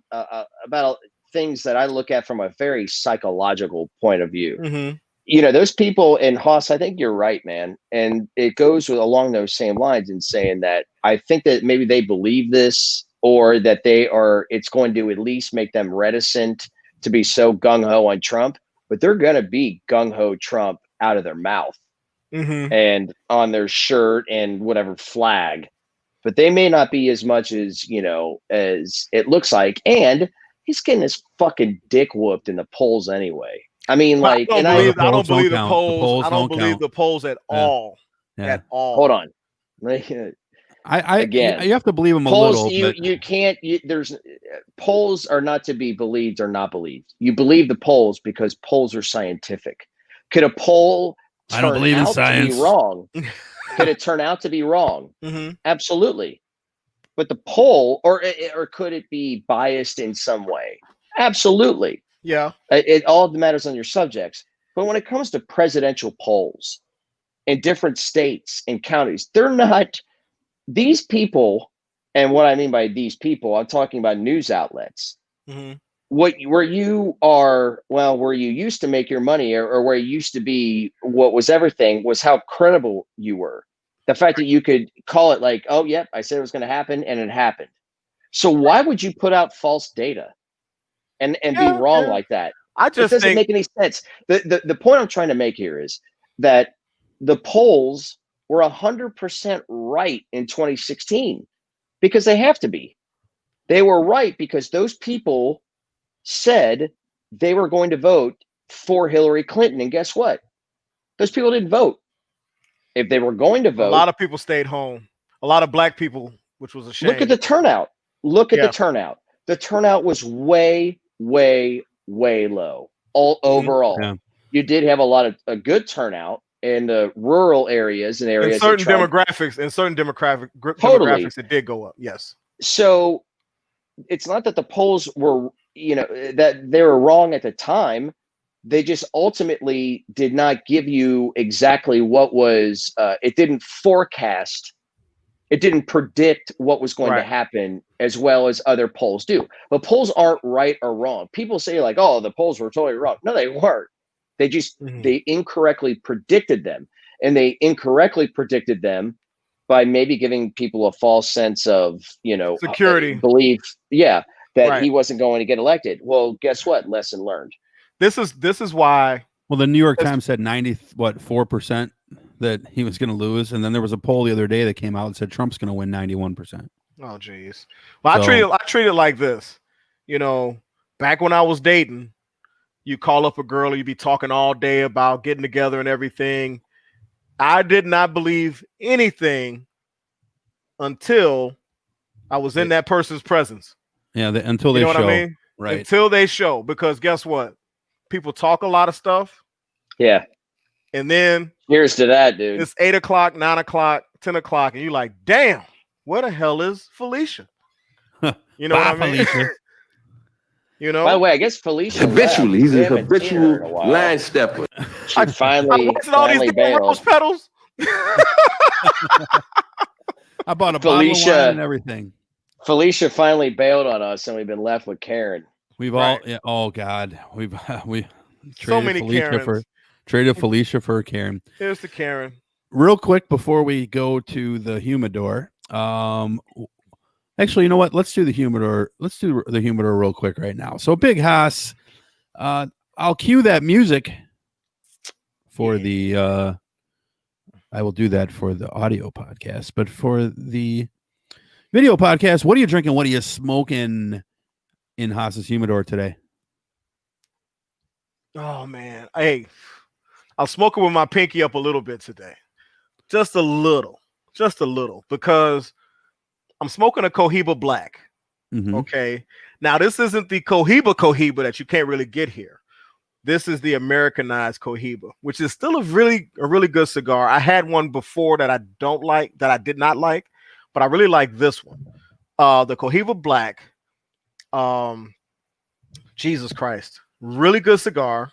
about things that I look at from a very psychological point of view. Those people in Haas, I think you're right, man. And it goes along those same lines in saying that I think that maybe they believe this, or that it's going to at least make them reticent to be so gung-ho on Trump, but they're going to be gung-ho Trump out of their mouth and on their shirt and whatever flag, but they may not be as much as, as it looks like. And he's getting his fucking dick whooped in the polls anyway. I mean, like, I don't believe the polls. I don't believe the polls at all. At all. Hold on. Again, you have to believe them polls, a little. You can't. Polls are not to be believed or not believed. You believe the polls because polls are scientific. Could a poll I don't believe in science. To be wrong? Could it turn out to be wrong? Absolutely. But the poll, or could it be biased in some way? Absolutely. Yeah. It all matters on your subjects. But when it comes to presidential polls in different states and counties, they're not these people. And what I mean by these people, I'm talking about news outlets. Where you used to make your money, or where you used to be, what was everything was how credible you were. The fact that you could call it like, oh, yep, I said it was going to happen, and it happened. So why would you put out false data and be wrong like that? It doesn't make any sense. The point I'm trying to make here is that the polls were 100% right in 2016 because they have to be. They were right because those people said they were going to vote for Hillary Clinton. And guess what? Those people didn't vote. If they were going to vote, a lot of people stayed home. A lot of black people, which was a shame. Look at the turnout. The turnout. The turnout was way, way, way low. Overall. Yeah. You did have a good turnout in the rural areas and areas. In certain demographics, demographics, it did go up. Yes. So it's not that the polls were, that they were wrong at the time. They just ultimately did not give you exactly what was, it didn't forecast, it didn't predict what was going to happen as well as other polls do. But polls aren't right or wrong. People say like, oh, the polls were totally wrong. No, they weren't. They just, they incorrectly predicted them. And they incorrectly predicted them by maybe giving people a false sense of, security, belief. Yeah. That he wasn't going to get elected. Well, guess what? Lesson learned. This is why. Well, the New York Times said 4% that he was going to lose, and then there was a poll the other day that came out and said Trump's going to win 91%. Oh, geez. Well, I treat it like this. Back when I was dating, you call up a girl, you'd be talking all day about getting together and everything. I did not believe anything until I was in that person's presence. Yeah, until they show. You know what I mean? Right. Until they show, because guess what? People talk a lot of stuff. Yeah. And then here's to that, dude. It's 8 o'clock, 9 o'clock, 10 o'clock, and you're like, damn, where the hell is Felicia? You know what I mean? Felicia. By the way, I guess Felicia habitually, he's a habitual line stepper. She finally all these rose petals. I bought a bottle of wine and everything. Felicia finally bailed on us, and we've been left with Karen. We've all, oh God, we so many traded Felicia for Karen. Here's the Karen. Real quick before we go to the humidor. Actually, you know what? Let's do the humidor. Let's do the humidor real quick right now. So, Big Haas, I'll cue that music for I will do that for the audio podcast, but for the Video podcast. What are you drinking? What are you smoking in Haas's humidor today? Oh man, hey, I'm smoking with my pinky up a little bit today, just a little, because I'm smoking a Cohiba Black. Mm-hmm. Okay, now this isn't the Cohiba that you can't really get here. This is the Americanized Cohiba, which is still a really good cigar. I had one before that I did not like, but I really like this one. The Cohiba Black. Jesus Christ. Really good cigar.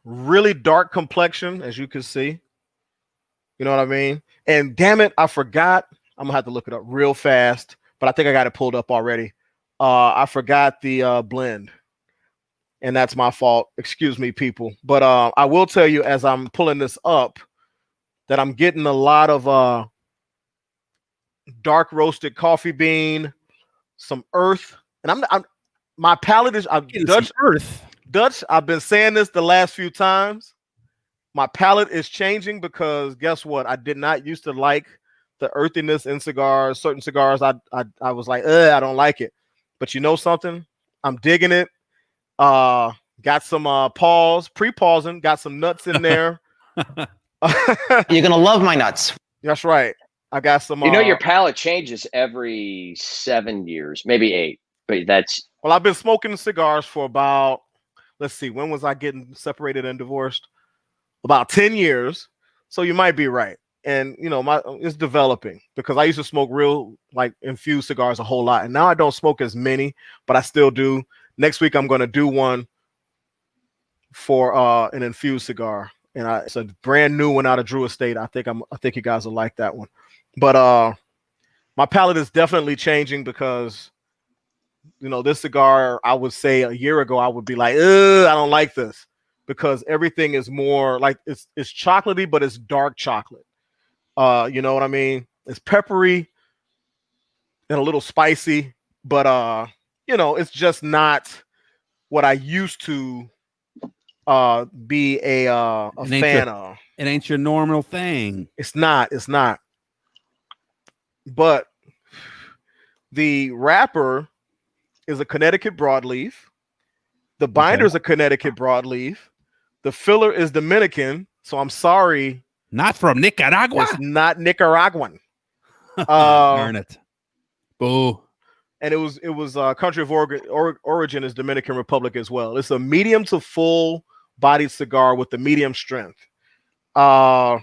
Really dark complexion, as you can see. You know what I mean? And damn it, I forgot. I'm gonna have to look it up real fast, but I think I got it pulled up already. I forgot the blend, and that's my fault. Excuse me, people. But I will tell you as I'm pulling this up that I'm getting a lot of dark roasted coffee bean, some earth, and I'm my palate is Dutch earth. Dutch. I've been saying this the last few times. My palate is changing because guess what? I did not used to like the earthiness in cigars. Certain cigars, I was like, I don't like it. But you know something? I'm digging it. Got some pre-pausing, got some nuts in there. You're gonna love my nuts. That's right. I got some. You know, your palate changes every 7 years, maybe 8. But that's well, I've been smoking cigars for about, let's see, when was I getting separated and divorced? About 10 years. So you might be right. And you know, it's developing because I used to smoke real like infused cigars a whole lot, and now I don't smoke as many, but I still do. Next week I'm going to do one for an infused cigar, and it's a brand new one out of Drew Estate. I think you guys will like that one. But my palate is definitely changing because you know this cigar. I would say a year ago I would be like, I don't like this because everything is more like it's chocolatey, but it's dark chocolate. You know what I mean? It's peppery and a little spicy, but you know, it's just not what I used to be a fan of. It ain't your normal thing. It's not. But the wrapper is a Connecticut broadleaf. The binder is a Connecticut broadleaf. The filler is Dominican. So I'm sorry. Not from Nicaragua. It's not Nicaraguan. Darn it. Boo. And it was country of origin is Dominican Republic as well. It's a medium to full bodied cigar with the medium strength. Now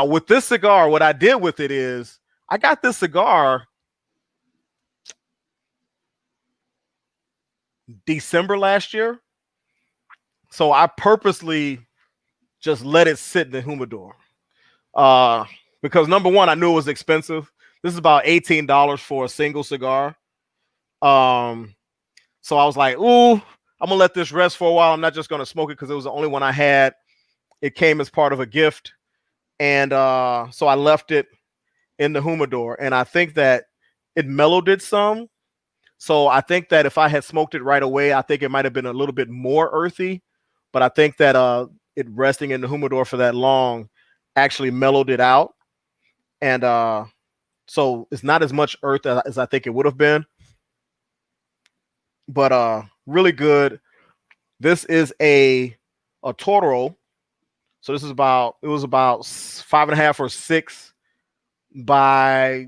with this cigar, what I did with it is I got this cigar December last year. So I purposely just let it sit in the humidor. Because number one, I knew it was expensive. This is about $18 for a single cigar. So I was like, ooh, I'm gonna let this rest for a while. I'm not just gonna smoke it because it was the only one I had. It came as part of a gift. And so I left it in the humidor. And I think that it mellowed it some. So I think that if I had smoked it right away, I think it might have been a little bit more earthy. But I think that it resting in the humidor for that long actually mellowed it out. And so it's not as much earth as I think it would have been. But really good. This is a Toro. So this is it was about 5.5 or 6 by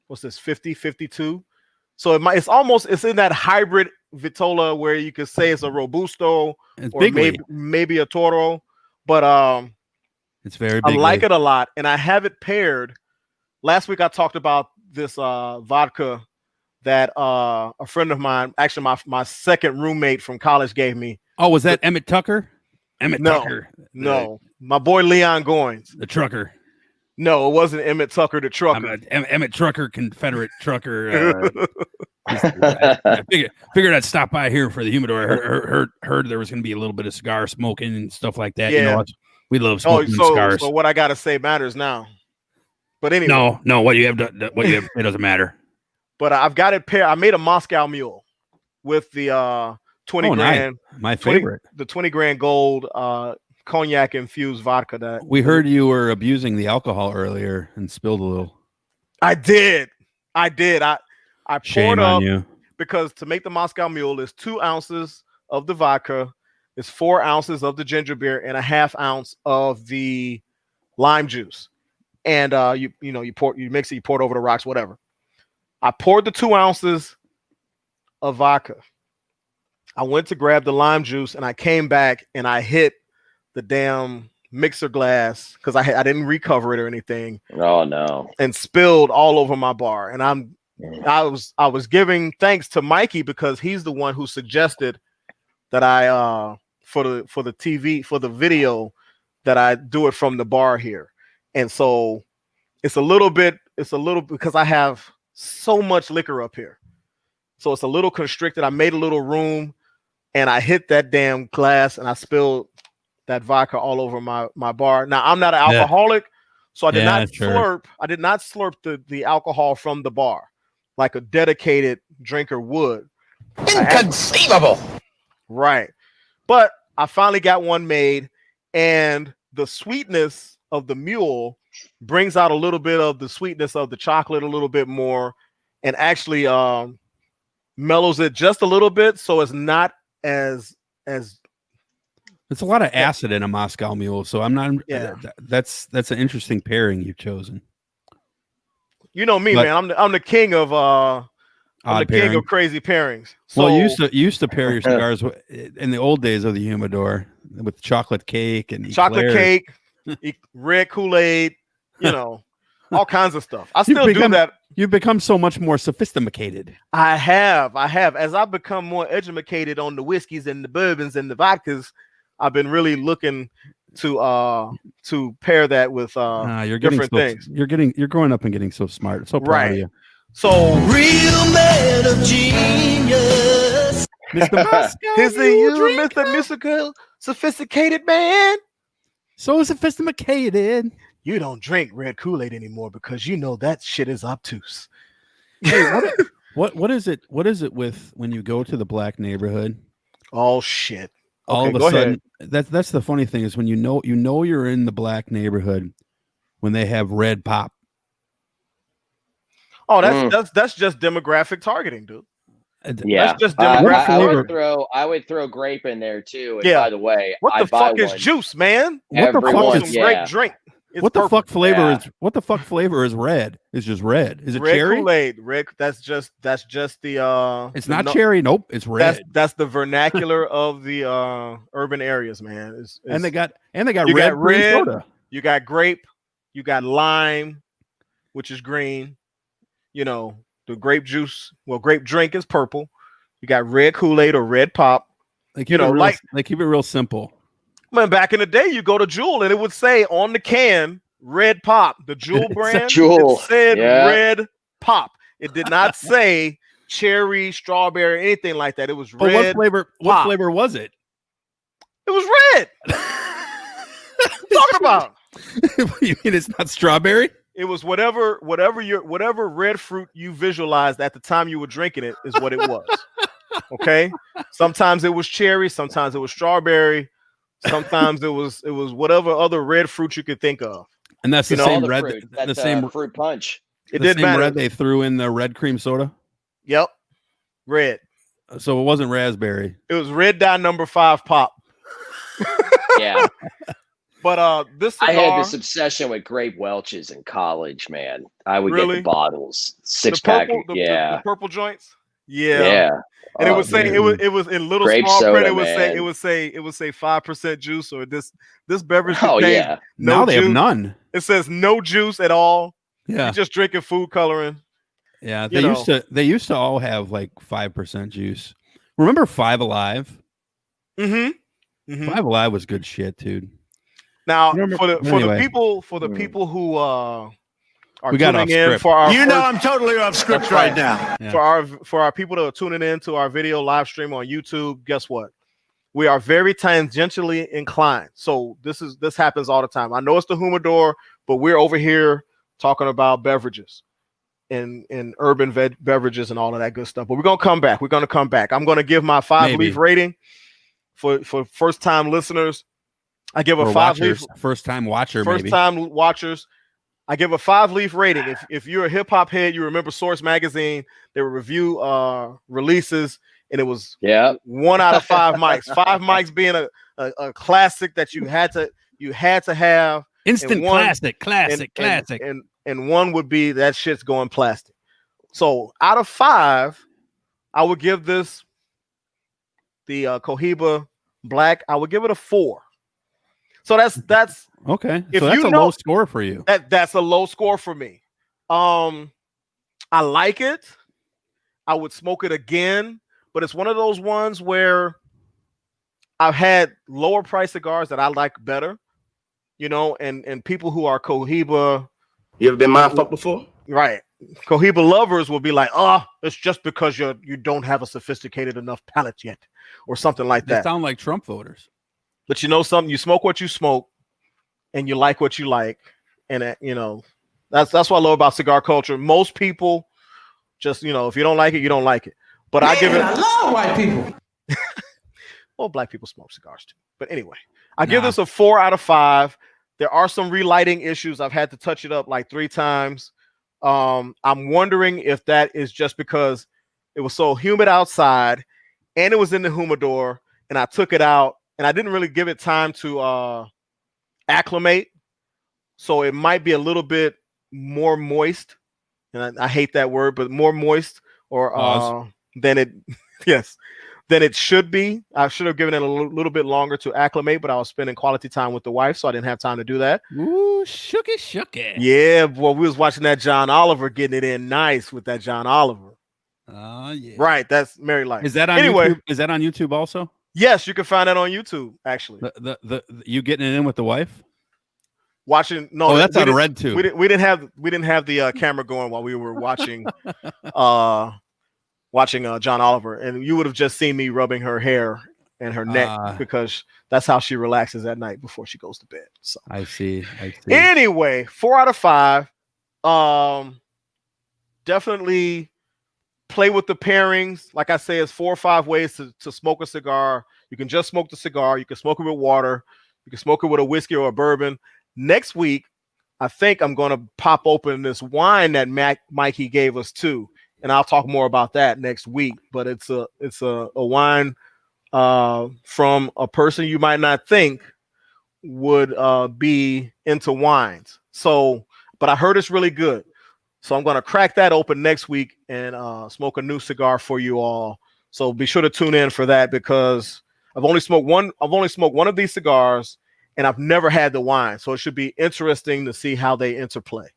what's this, 50, 52. So it's in that hybrid Vitola where you could say it's a Robusto or maybe a Toro. But it's very big. I like it a lot. And I have it paired. Last week I talked about this vodka that a friend of mine, actually my second roommate from college gave me. Oh, was that Emmett Tucker? Tucker. No. My boy Leon Goins. The trucker. No, it wasn't Emmett Tucker, the trucker. Emmett Trucker, Confederate trucker. I figured I'd stop by here for the humidor. Heard there was going to be a little bit of cigar smoking and stuff like that. Yeah. You know, we love smoking cigars. So what I got to say matters now. But anyway. No, what you have it doesn't matter. But I've got it paired. I made a Moscow Mule with the 20 grand. Nice. My favorite. The 20 grand gold cognac infused vodka that we heard you were abusing the alcohol earlier and spilled a little. I did. I Shame poured on up you. because to make the Moscow Mule is 2 ounces of the vodka, is 4 ounces of the ginger beer, and a half ounce of the lime juice. And you mix it, you pour it over the rocks, whatever. I poured the 2 ounces of vodka. I went to grab the lime juice, and I came back and I hit the damn mixer glass because I didn't recover it or anything. Oh no! And spilled all over my bar. And I was giving thanks to Mikey because he's the one who suggested that I for the video that I do it from the bar here. And so it's a little because I have so much liquor up here. So it's a little constricted. I made a little room and I hit that damn glass and I spilled that vodka all over my bar. Now I'm not an alcoholic, so I did not slurp. I did not slurp the alcohol from the bar like a dedicated drinker would. Inconceivable. Right. But I finally got one made, and the sweetness of the mule brings out a little bit of the sweetness of the chocolate a little bit more, and actually mellows it just a little bit, so it's not as it's a lot of acid in a Moscow Mule, so I'm not. Yeah, that's an interesting pairing you've chosen. You know me, man. I'm the king of king of crazy pairings. So, well, you used to pair your cigars in the old days of the humidor with chocolate cake and chocolate cake, red KoolAid, all kinds of stuff. I still do that. You've become so much more sophisticated. I have. As I've become more educated on the whiskeys and the bourbons and the vodkas, I've been really looking to pair that with different things. You're growing up and getting so smart. So proud of you. So real man of genius. Mr. Is it you, Mr. Mystical Sophisticated Man? So sophisticated. You don't drink red KoolAid anymore because you know that shit is obtuse. Hey, what is it? What is it with when you go to the black neighborhood? Oh shit! All of a sudden, that's the funny thing is when you know you're in the black neighborhood when they have red pop. Oh, that's just demographic targeting, dude. Yeah, that's just demographic. I would throw grape in there too. And by the way, what the fuck is juice, man? What the fuck is grape drink? It's what the fuck flavor is? What the fuck flavor is red? It's just red. Is it red cherry? KoolAid. Red. That's just the. It's not cherry. Nope. It's red. That's the vernacular of the urban areas, man. And they got red soda. You got grape. You got lime, which is green. The grape juice. Well, grape drink is purple. You got red KoolAid or red pop. They keep it real simple. Man, back in the day, you go to Jewel and it would say on the can "Red Pop." The Jewel brand. It said Red Pop. It did not say cherry, strawberry, anything like that. It was red. What flavor? What flavor was it? It was red. What you talking about? You mean it's not strawberry? It was whatever red fruit you visualized at the time you were drinking it is what it was. Okay. Sometimes it was cherry. Sometimes it was strawberry. Sometimes it was whatever other red fruit you could think of. And that's the same red. Fruit. That's the same fruit punch. It didn't matter. Red they threw in the red cream soda. Yep, red. So it wasn't raspberry. It was red dye number 5 pop. Yeah. But this cigar, I had this obsession with grape Welch's in college, man. I would get the bottles, 6-pack. The purple joints. Yeah. And it would say it was in little grape small soda, print. It would say 5% juice or this beverage. Oh yeah. No now they juice. have none. It says no juice at all. Yeah. You're just drinking food coloring. Yeah. They used to all have like 5% juice. Remember 5 Alive? Mm-hmm. 5 Alive was good shit, dude. Now for the people who are tuning in for our I'm totally off script right now. Yeah. For our people that are tuning in to our video live stream on YouTube, guess what? We are very tangentially inclined. So this happens all the time. I know it's the humidor, but we're over here talking about beverages and urban beverages and all of that good stuff. But we're gonna come back. I'm gonna give my 5-leaf rating for first time listeners. I give a 5-leaf. First time watchers. I give a 5-leaf rating. If you're a hip hop head, you remember Source Magazine. They would review releases, and it was 1 out of 5 mics. 5 mics being a classic that you had to have. Instant classic. And 1 would be that shit's going plastic. So out of 5, I would give this the Cohiba Black. I would give it a 4. So that's okay. So that's a low score for you. That's a low score for me. I like it. I would smoke it again, but it's one of those ones where I've had lower price cigars that I like better, and people who are Cohiba. You ever been mind fucked before? Right. Cohiba lovers will be like, oh, it's just because you don't have a sophisticated enough palate yet, or something like that. They sound like Trump voters. But you know something, you smoke what you smoke, and you like what you like, and that's what I love about cigar culture. Most people just if you don't like it, you don't like it. But I love white people. Well, black people smoke cigars too. But anyway, I give this a 4 out of 5. There are some relighting issues. I've had to touch it up like 3 times. I'm wondering if that is just because it was so humid outside, and it was in the humidor, and I took it out. And I didn't really give it time to acclimate. So it might be a little bit more moist. And I hate that word, but more moist than it should be. I should have given it a little bit longer to acclimate, but I was spending quality time with the wife, so I didn't have time to do that. Ooh, shooky. Yeah, boy, we was watching that John Oliver, getting it in nice with that John Oliver. Oh, yeah. Right, that's Mary Light. Is that on YouTube? Is that on YouTube also? Yes, you can find that on YouTube. Actually, the you getting it in with the wife? Watching? No, oh, that's on Red too. We didn't have the camera going while we were watching John Oliver, and you would have just seen me rubbing her hair and her neck because that's how she relaxes at night before she goes to bed. So I see. Anyway, 4 out of 5. Definitely play with the pairings. Like I say, it's 4 or 5 ways to smoke a cigar. You can just smoke the cigar. You can smoke it with water. You can smoke it with a whiskey or a bourbon. Next week, I think I'm going to pop open this wine that Mikey gave us too, and I'll talk more about that next week. But it's a wine from a person you might not think would be into wines. So, but I heard it's really good. So I'm going to crack that open next week and smoke a new cigar for you all. So be sure to tune in for that because I've only smoked one of these cigars and I've never had the wine. So it should be interesting to see how they interplay.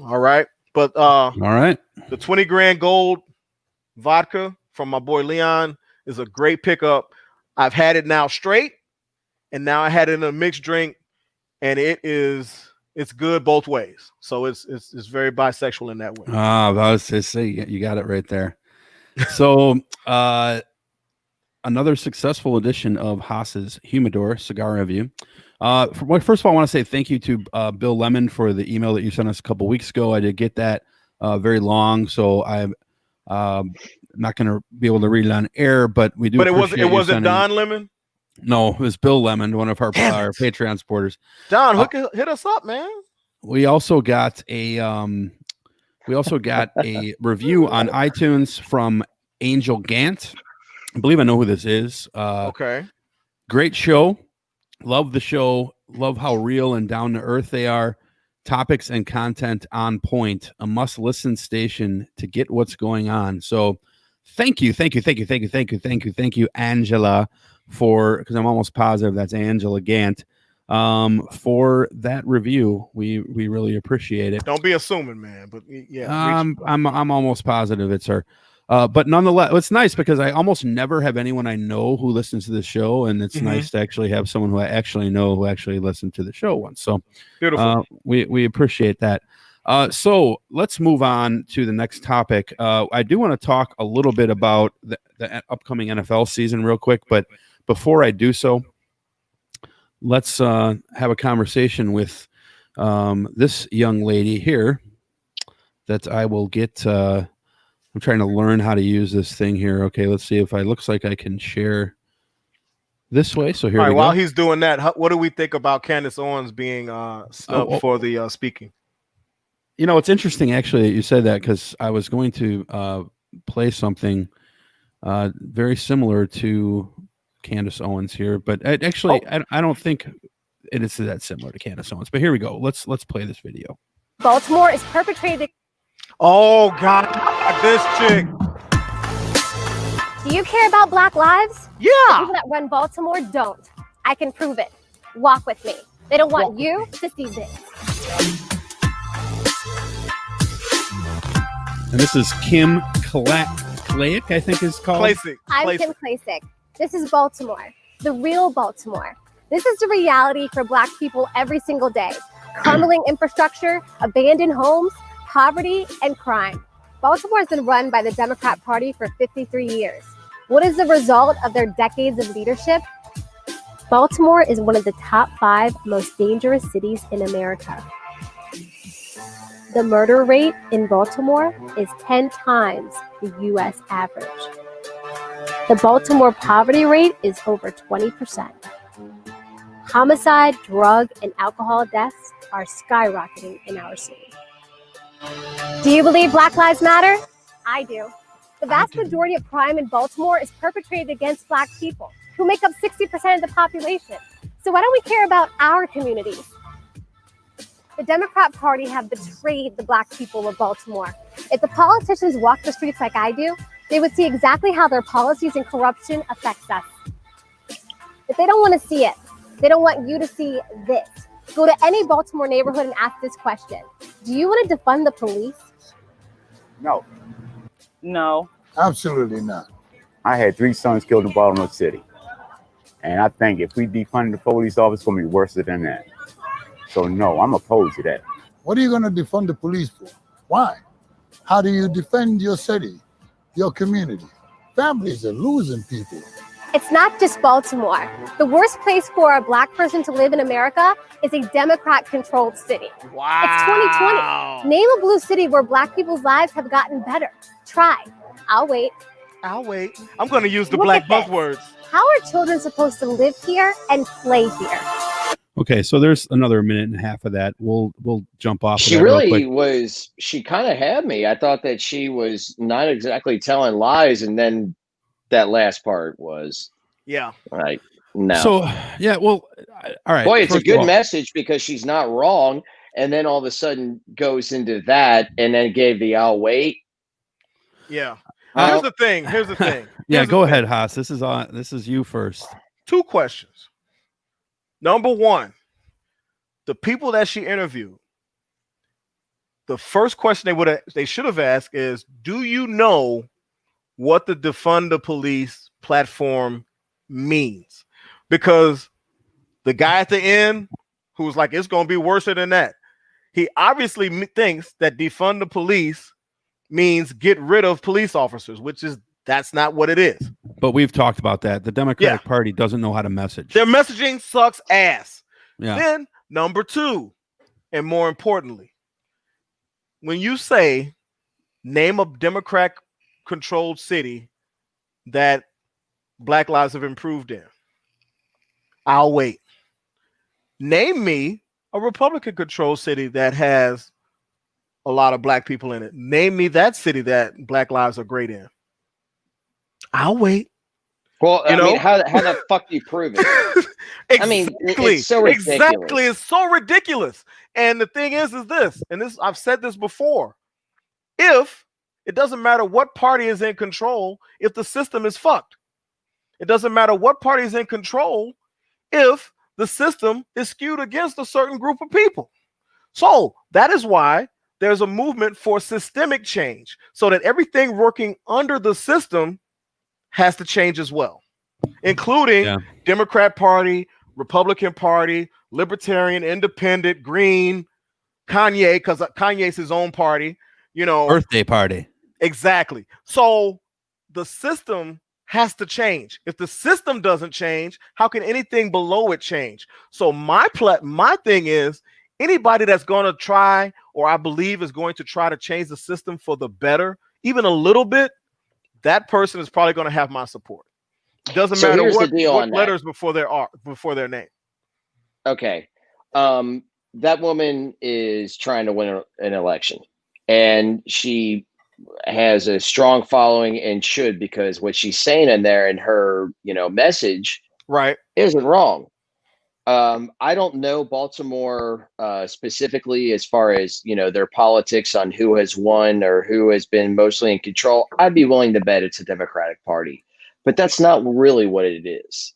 All right. But all right. The 20 grand gold vodka from my boy Leon is a great pickup. I've had it now straight and now I had it in a mixed drink and it's good both ways. So it's very bisexual in that way. I was to say you got it right there. So another successful edition of Haas's Humidor Cigar Review. First of all, I want to say thank you to Bill Lemon for the email that you sent us a couple weeks ago. I did get that very long, so I'm not going to be able to read it on air, but we do. But it wasn't Don Lemon. No, it was Bill Lemon, one of our Patreon supporters. Don, hit us up, man. We also got a review on iTunes from Angel Gant. I believe I know who this is. Okay. Great show. Love the show. Love how real and down to earth they are. Topics and content on point. A must listen station to get what's going on. So thank you, Angela, because I'm almost positive that's Angela Gant. For that review, we really appreciate it. Don't be assuming, man, but yeah, I'm almost positive it's her. But nonetheless, it's nice because I almost never have anyone I know who listens to the show, and it's nice to actually have someone who I actually know who actually listened to the show once. So beautiful. We appreciate that. So let's move on to the next topic. I do want to talk a little bit about the upcoming NFL season real quick, but before I do so, let's have a conversation with this young lady here that I will get. I'm trying to learn how to use this thing here. Okay, let's see if looks like I can share this way. So here we go. While he's doing that, what do we think about Candace Owens being snubbed for the speaking? You know, it's interesting actually that you said that, because I was going to play something very similar to Candace Owens here, but I don't think it is that similar to Candace Owens. But here we go. Let's play this video. Baltimore is perpetrated. Oh God, this chick. Do you care about Black lives? Yeah. The people that run Baltimore don't. I can prove it. Walk with me. They don't want you to see this. And this is Kim Klacik, I think is called. I'm Kim Klacik. This is Baltimore, the real Baltimore. This is the reality for Black people every single day. Crumbling infrastructure, abandoned homes, poverty, and crime. Baltimore has been run by the Democrat Party for 53 years. What is the result of their decades of leadership? Baltimore is one of the top 5 most dangerous cities in America. The murder rate in Baltimore is 10 times the U.S. average. The Baltimore poverty rate is over 20%. Homicide, drug, and alcohol deaths are skyrocketing in our city. Do you believe Black Lives Matter? I do. The vast majority of crime in Baltimore is perpetrated against Black people, who make up 60% of the population. So why don't we care about our communities? The Democrat Party have betrayed the Black people of Baltimore. If the politicians walk the streets like I do, they would see exactly how their policies and corruption affects us. If they don't want to see it, they don't want you to see this. Go to any Baltimore neighborhood and ask this question. Do you want to defund the police? No. No. Absolutely not. I had 3 sons killed in Baltimore City. And I think if we defund the police officer, it's going to be worse than that. So no, I'm opposed to that. What are you going to defund the police for? Why? How do you defend your city, your community? Families are losing people. It's not just Baltimore. The worst place for a Black person to live in America is a Democrat-controlled city. Wow. It's 2020. Name a blue city where Black people's lives have gotten better. Try. I'll wait. I'll wait. I'm going to use the Black buzzwords. How are children supposed to live here and play here? Okay, so there's another minute and a half of that. We'll jump off. She really was. She kind of had me. I thought that she was not exactly telling lies, and then that last part was. Yeah. Like no. So yeah, well, all right. Boy, it's a good message because she's not wrong, and then all of a sudden goes into that, and then gave the "I'll wait." Yeah. Here's the thing. Yeah, go ahead, Haas. This is you first. 2 questions. Number 1, the people that she interviewed, the first question they should have asked is, do you know what the defund the police platform means? Because the guy at the end who was like, it's going to be worse than that, he obviously thinks that defund the police means get rid of police officers, that's not what it is. But we've talked about that. The Democratic Party doesn't know how to message. Their messaging sucks ass. Yeah. Then number 2, and more importantly, when you say name a Democrat-controlled city that Black lives have improved in, I'll wait. Name me a Republican-controlled city that has a lot of Black people in it. Name me that city that Black lives are great in. I'll wait. Well, I mean, how the fuck do you prove it? Exactly. I mean, it's so ridiculous. Exactly. It's so ridiculous. And the thing is this, and this I've said this before. If it doesn't matter what party is in control, if the system is fucked. It doesn't matter what party is in control if the system is skewed against a certain group of people. So that is why there's a movement for systemic change, so that everything working under the system has to change as well, including Democrat Party, Republican Party, Libertarian, Independent, Green, Kanye, because Kanye's his own party, Birthday party. Exactly. So the system has to change. If the system doesn't change, how can anything below it change? So my thing is, anybody that's going to try, or I believe is going to try to change the system for the better, even a little bit, that person is probably going to have my support. It doesn't matter what letters before their name. Okay. that woman is trying to win an election, and she has a strong following and should, because what she's saying in there in her, message isn't wrong. I don't know Baltimore specifically as far as, their politics on who has won or who has been mostly in control. I'd be willing to bet it's a Democratic Party, but that's not really what it is.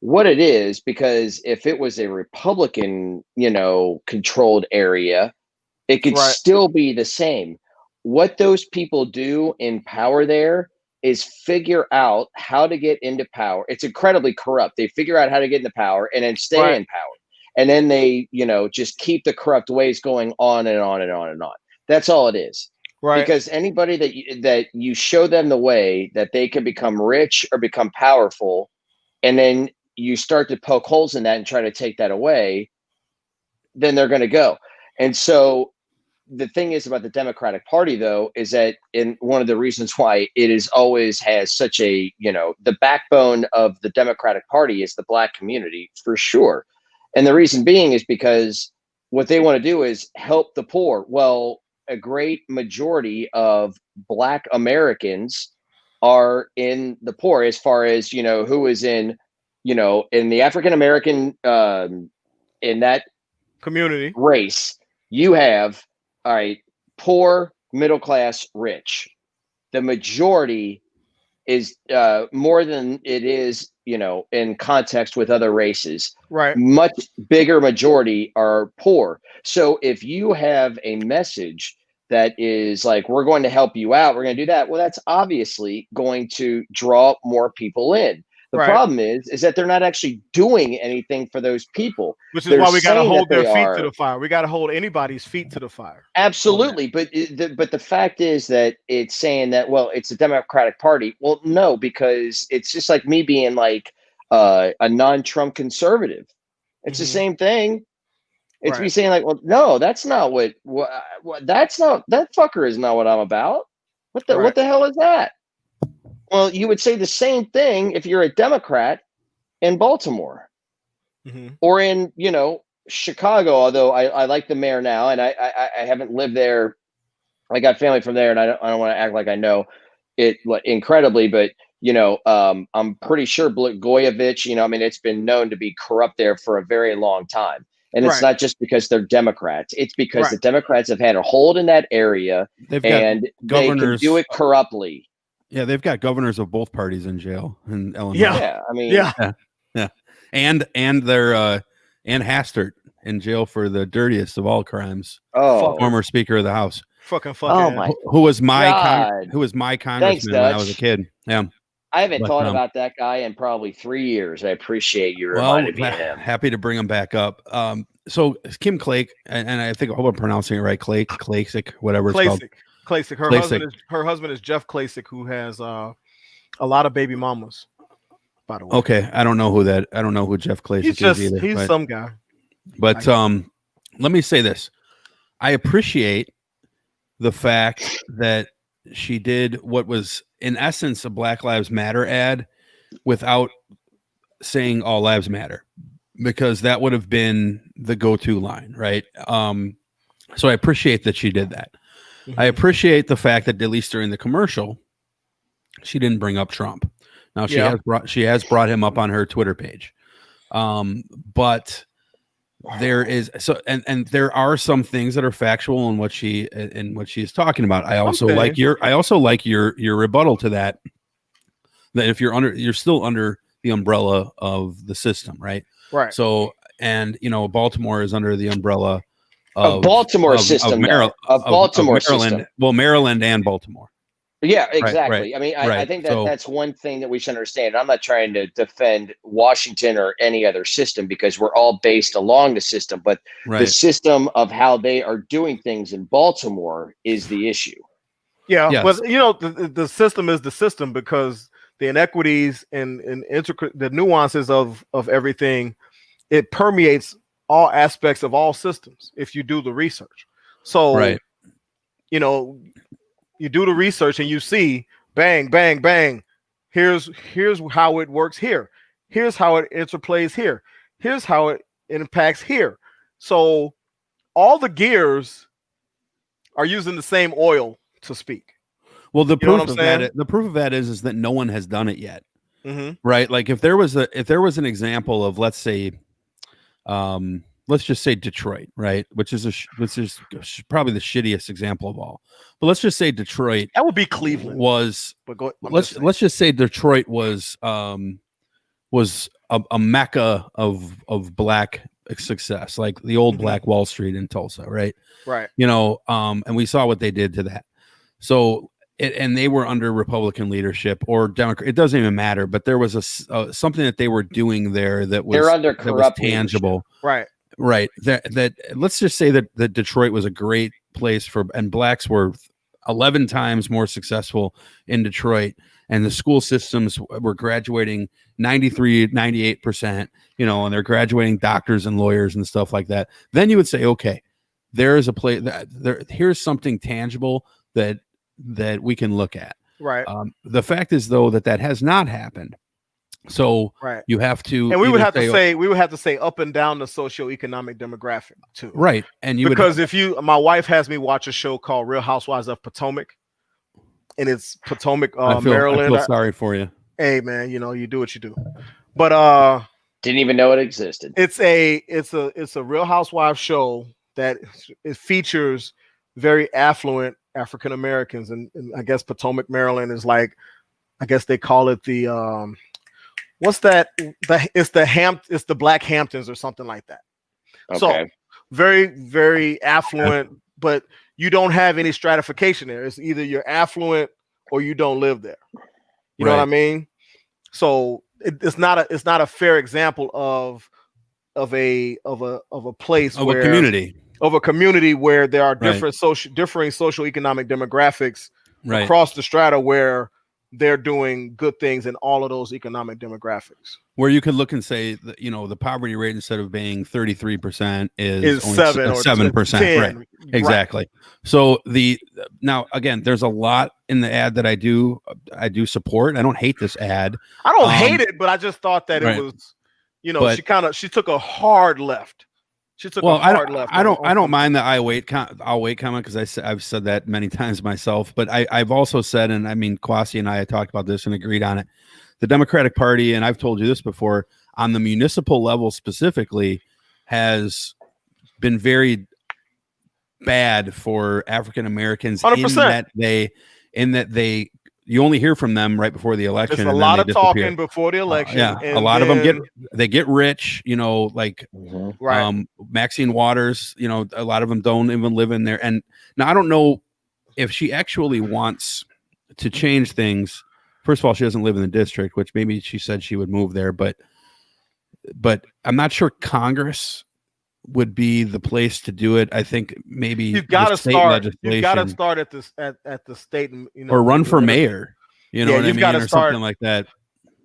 What it is, because if it was a Republican, controlled area, it could still be the same. What those people do in power there is figure out how to get into power. It's incredibly corrupt. They figure out how to get into power and then stay in power. And then they, just keep the corrupt ways going on and on and on and on. That's all it is. Right. Because anybody that you show them the way that they can become rich or become powerful, and then you start to poke holes in that and try to take that away, then they're going to go. And so the thing is about the Democratic Party, though, is that one of the reasons why it is always has such a, the backbone of the Democratic Party is the Black community, for sure. And the reason being is because what they want to do is help the poor. Well, a great majority of Black Americans are in the poor, as far as, who is in, in the African American, in that community race, you have, all right, poor, middle class, rich. The majority is more than it is, in context with other races. Right. Much bigger majority are poor. So if you have a message that is like, we're going to help you out, we're going to do that, well, that's obviously going to draw more people in. The problem is that they're not actually doing anything for those people. Which is why we got to hold their feet to the fire. We got to hold anybody's feet to the fire. Absolutely. But the fact is that it's saying that, well, it's a Democratic Party. Well, no, because it's just like me being like a non-Trump conservative. It's the same thing. It's me saying like, well, no, that's not what that's not, that fucker is not what I'm about. What the hell is that? Well, you would say the same thing if you're a Democrat in Baltimore or in, Chicago, although I like the mayor now, and I haven't lived there. I got family from there, and I don't want to act like I know it incredibly, but, I'm pretty sure Blagojevich, it's been known to be corrupt there for a very long time. And it's not just because they're Democrats. It's because the Democrats have had a hold in that area, and they can do it corruptly. Yeah, they've got governors of both parties in jail in Illinois. Yeah. And they're and Hastert in jail for the dirtiest of all crimes. Oh, former Speaker of the House. Fucking. Oh my. Who was my congressman when I was a kid? Yeah. I haven't thought about that guy in probably 3 years. I appreciate you reminding me of him. Happy to bring him back up. So Kim Klacik, and I think I hope I'm pronouncing it right. Klacik, whatever it's called. Klacik. Her husband is Jeff Klacik, who has a lot of baby mamas, by the way. Okay, I don't know who Jeff Klacik is either. He's some guy. But let me say this: I appreciate the fact that she did what was in essence a Black Lives Matter ad without saying all lives matter, because that would have been the go-to line, right? So I appreciate that she did that. I appreciate the fact that at least during the commercial, she didn't bring up Trump. Now she has brought him up on her Twitter page, but there is and there are some things that are factual in what she is talking about. I also like your rebuttal to that. That if you're still under the umbrella of the system, right? Right. So Baltimore is under the umbrella of Baltimore system, Maryland. Well, Maryland and Baltimore. Yeah, exactly. Right. I think that's one thing that we should understand. I'm not trying to defend Washington or any other system, because we're all based along the system, but the system of how they are doing things in Baltimore is the issue. Yeah, yes. But the system is the system, because the inequities and the nuances of everything, it permeates all aspects of all systems if you do the research. So, you do the research and you see bang, bang, bang. Here's how it works here. Here's how it interplays here. Here's how it impacts here. So all the gears are using the same oil to speak. Well, the You know proof what I'm of saying? that, the proof of that is that no one has done it yet, Mhm. right? Like if there was an example of, let's say, let's just say Detroit, right? Which is probably the shittiest example of all. But let's just say Detroit. That would be Cleveland. Let's just say Detroit was a mecca of black success, like the old Black Wall Street in Tulsa, right? Right. You know, and we saw what they did to that. So, and they were under Republican leadership or Democrat. It doesn't even matter. But there was something that they were doing there that was They're under that was corrupt tangible. Right. Right. That let's just say that Detroit was a great place and blacks were 11 times more successful in Detroit, and the school systems were graduating 93, 98%, you know, and they're graduating doctors and lawyers and stuff like that. Then you would say, okay, there is a place here's something tangible that we can look at. Right. The fact is, though, that has not happened. So right. You have to, and we would have to say up and down the socioeconomic demographic too. Right. And my wife has me watch a show called Real Housewives of Potomac, and it's Potomac, Maryland. I feel sorry for you. Hey man, you know, you do what you do. But didn't even know it existed. It's a Real Housewives show that it features very affluent African Americans, and I guess Potomac, Maryland is like, I guess they call it the what's that? It's the Black Hamptons or something like that. Okay. So very, very affluent, but you don't have any stratification there. It's either you're affluent or you don't live there. You know what I mean? So it's not a fair example of a place of a community where there are different differing socioeconomic demographics across the strata where they're doing good things in all of those economic demographics. Where you could look and say that, you know, the poverty rate, instead of being 33%, is only 7%. Right. Exactly. Right. So now again, there's a lot in the ad that I do support. I don't hate this ad. I don't hate it, but I just thought that it was, you know, she took a hard left. She took a hard left. I don't mind the I'll wait comment, because I've said that many times myself. But I've also said, and I mean, Kwasi and I had talked about this and agreed on it. The Democratic Party, and I've told you this before, on the municipal level specifically, has been very bad for African Americans in that they you only hear from them right before the election. There's a lot of talking before the election. A lot of them get rich, you know, like Maxine Waters, you know, a lot of them don't even live in there. And now I don't know if she actually wants to change things. First of all, she doesn't live in the district, which maybe she said she would move there, but I'm not sure Congress would be the place to do it. I think maybe you've got to start. You've got to start at the state, you know, or run for mayor. You know what I mean, or something like that.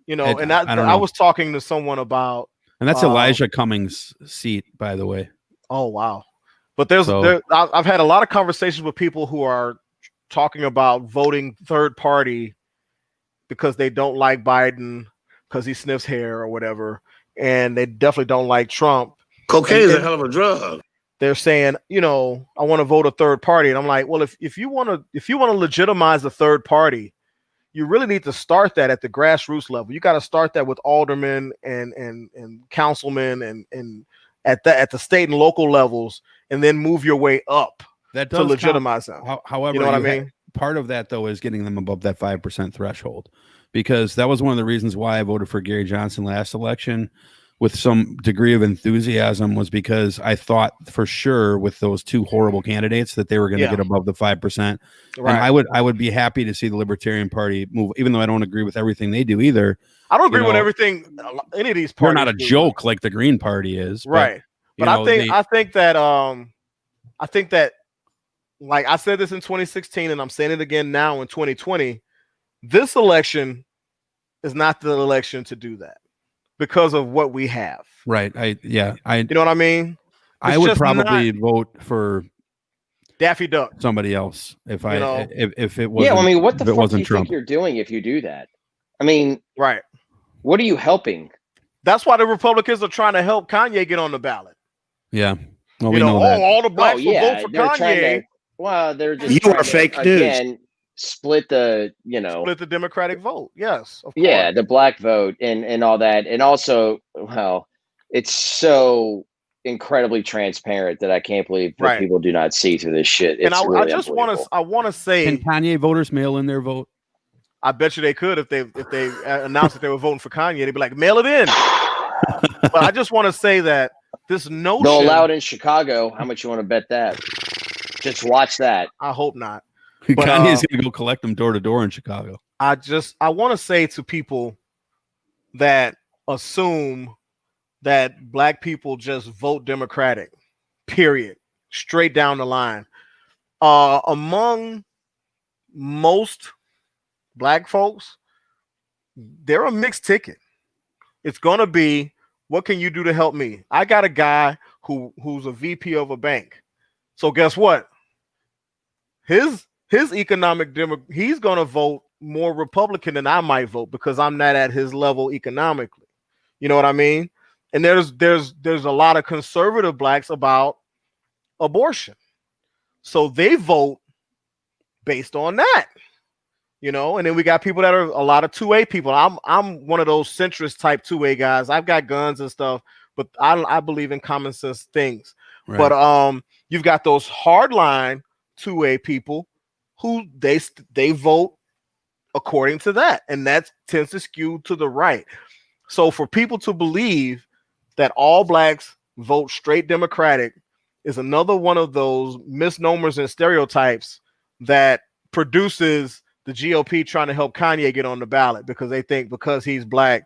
You know, and I was talking to someone about, and that's Elijah Cummings' seat, by the way. Oh wow! But I've had a lot of conversations with people who are talking about voting third party because they don't like Biden because he sniffs hair or whatever, and they definitely don't like Trump. Cocaine is a hell of a drug. They're saying, you know, I want to vote a third party, and I'm like, well, if you want to legitimize a third party, you really need to start that at the grassroots level. You got to start that with aldermen and councilmen and at the state and local levels, and then move your way up to legitimize them. However, you know what I mean? Part of that, though, is getting them above that 5% threshold, because that was one of the reasons why I voted for Gary Johnson last election with some degree of enthusiasm, was because I thought for sure with those two horrible candidates that they were going to get above the 5%. Right. And I would be happy to see the Libertarian Party move, even though I don't agree with everything they do either. I don't agree with everything any of these parties. They're not a joke like the Green Party is. Right. But I think that like I said this in 2016, and I'm saying it again now in 2020, this election is not the election to do that, because of what we have. Right. You know what I mean? I would probably vote for Daffy Duck, somebody else, if it wasn't. Yeah, I mean, what the fuck do you Trump. think you're doing if you do that? I mean, right. What are you helping? That's why the Republicans are trying to help Kanye get on the ballot. Yeah. Well, you know, all the blacks will vote for they're Kanye. They're just You are fake news. again split the split the Democratic vote. Yes, of course. Yeah, the black vote and all that, and also, well, it's so incredibly transparent that I can't believe that people do not see through this shit. It's And I really just want to say, can Kanye voters mail in their vote? I bet you they could if they announced that they were voting for Kanye. They'd be like, mail it in. But I just want to say that this notion they'll allow it in Chicago. How much you want to bet that? Just watch that. I hope not. But, Kanye's gonna go collect them door to door in Chicago. I want to say to people that assume that black people just vote Democratic, period, straight down the line. Among most black folks, they're a mixed ticket. It's gonna be, what can you do to help me? I got a guy who's a VP of a bank. So guess what? His economic he's gonna vote more Republican than I might vote because I'm not at his level economically. You know what I mean? And there's a lot of conservative blacks about abortion. So they vote based on that. You know, and then we got people that are a lot of 2A people. I'm one of those centrist type 2A guys. I've got guns and stuff, but I believe in common sense things. Right. But you've got those hardline 2A people who they vote according to that, and that tends to skew to the right. So for people to believe that all blacks vote straight Democratic is another one of those misnomers and stereotypes that produces the GOP trying to help Kanye get on the ballot because they think because he's black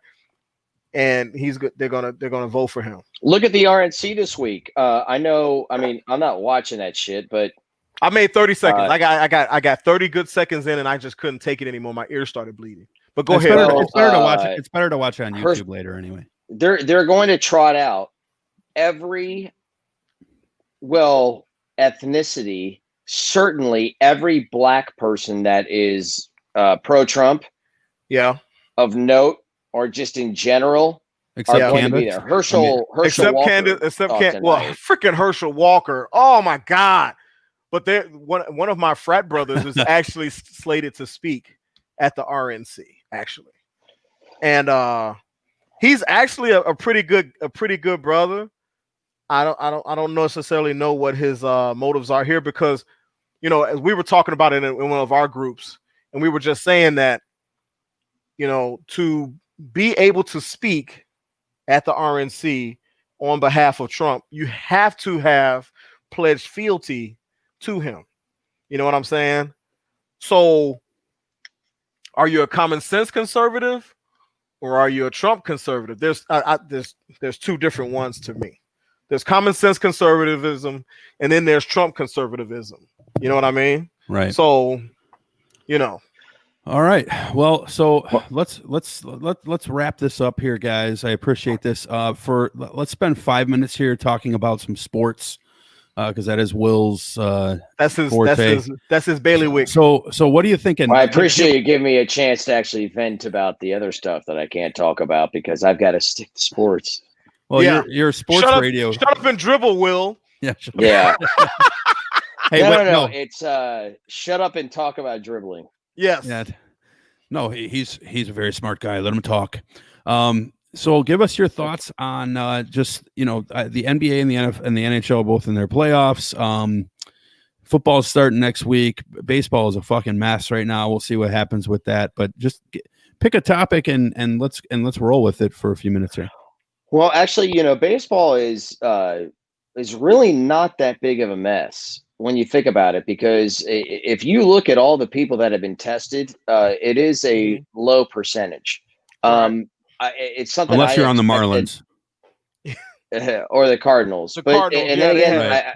and they're gonna vote for him. Look at the RNC this week. I mean, I'm not watching that shit, but I made 30 seconds. I got 30 good seconds in, and I just couldn't take it anymore. My ears started bleeding. But go ahead. It's better to watch it. It's better to watch it on YouTube later, anyway. They're going to trot out every ethnicity. Certainly every black person that is pro-Trump, of note, or just in general, except are going to be there. Herschel Walker. Freaking Herschel Walker. Oh my God. But one of my frat brothers is actually slated to speak at the RNC, actually. And he's actually a pretty good brother. I don't necessarily know what his motives are here because, you know, as we were talking about it in one of our groups, and we were just saying that, you know, to be able to speak at the RNC on behalf of Trump, you have to have pledged fealty to him. You know what I'm saying? So are you a common sense conservative or are you a Trump conservative? There's two different ones to me. There's common sense conservatism and then there's Trump conservatism. You know what I mean? Right. So, you know. All right. Well, so let's wrap this up here, guys. I appreciate this. Let's spend 5 minutes here talking about some sports, because that is Will's. That's his bailiwick. So what are you thinking? Well, I appreciate you giving me a chance to actually vent about the other stuff that I can't talk about because I've got to stick to sports. Well, you're sports radio. Shut up and dribble, Will. Yeah. Hey, no. It's shut up and talk about dribbling. Yes. Yeah. No, he's a very smart guy. Let him talk. So give us your thoughts on just, you know, the NBA and the NHL both in their playoffs. Football's starting next week. Baseball is a fucking mess right now. We'll see what happens with that. But just pick a topic and let's roll with it for a few minutes here. Well, actually, you know, baseball is really not that big of a mess when you think about it, because if you look at all the people that have been tested, it is a low percentage. It's something unless you're on the Marlins or the Cardinals. Then again,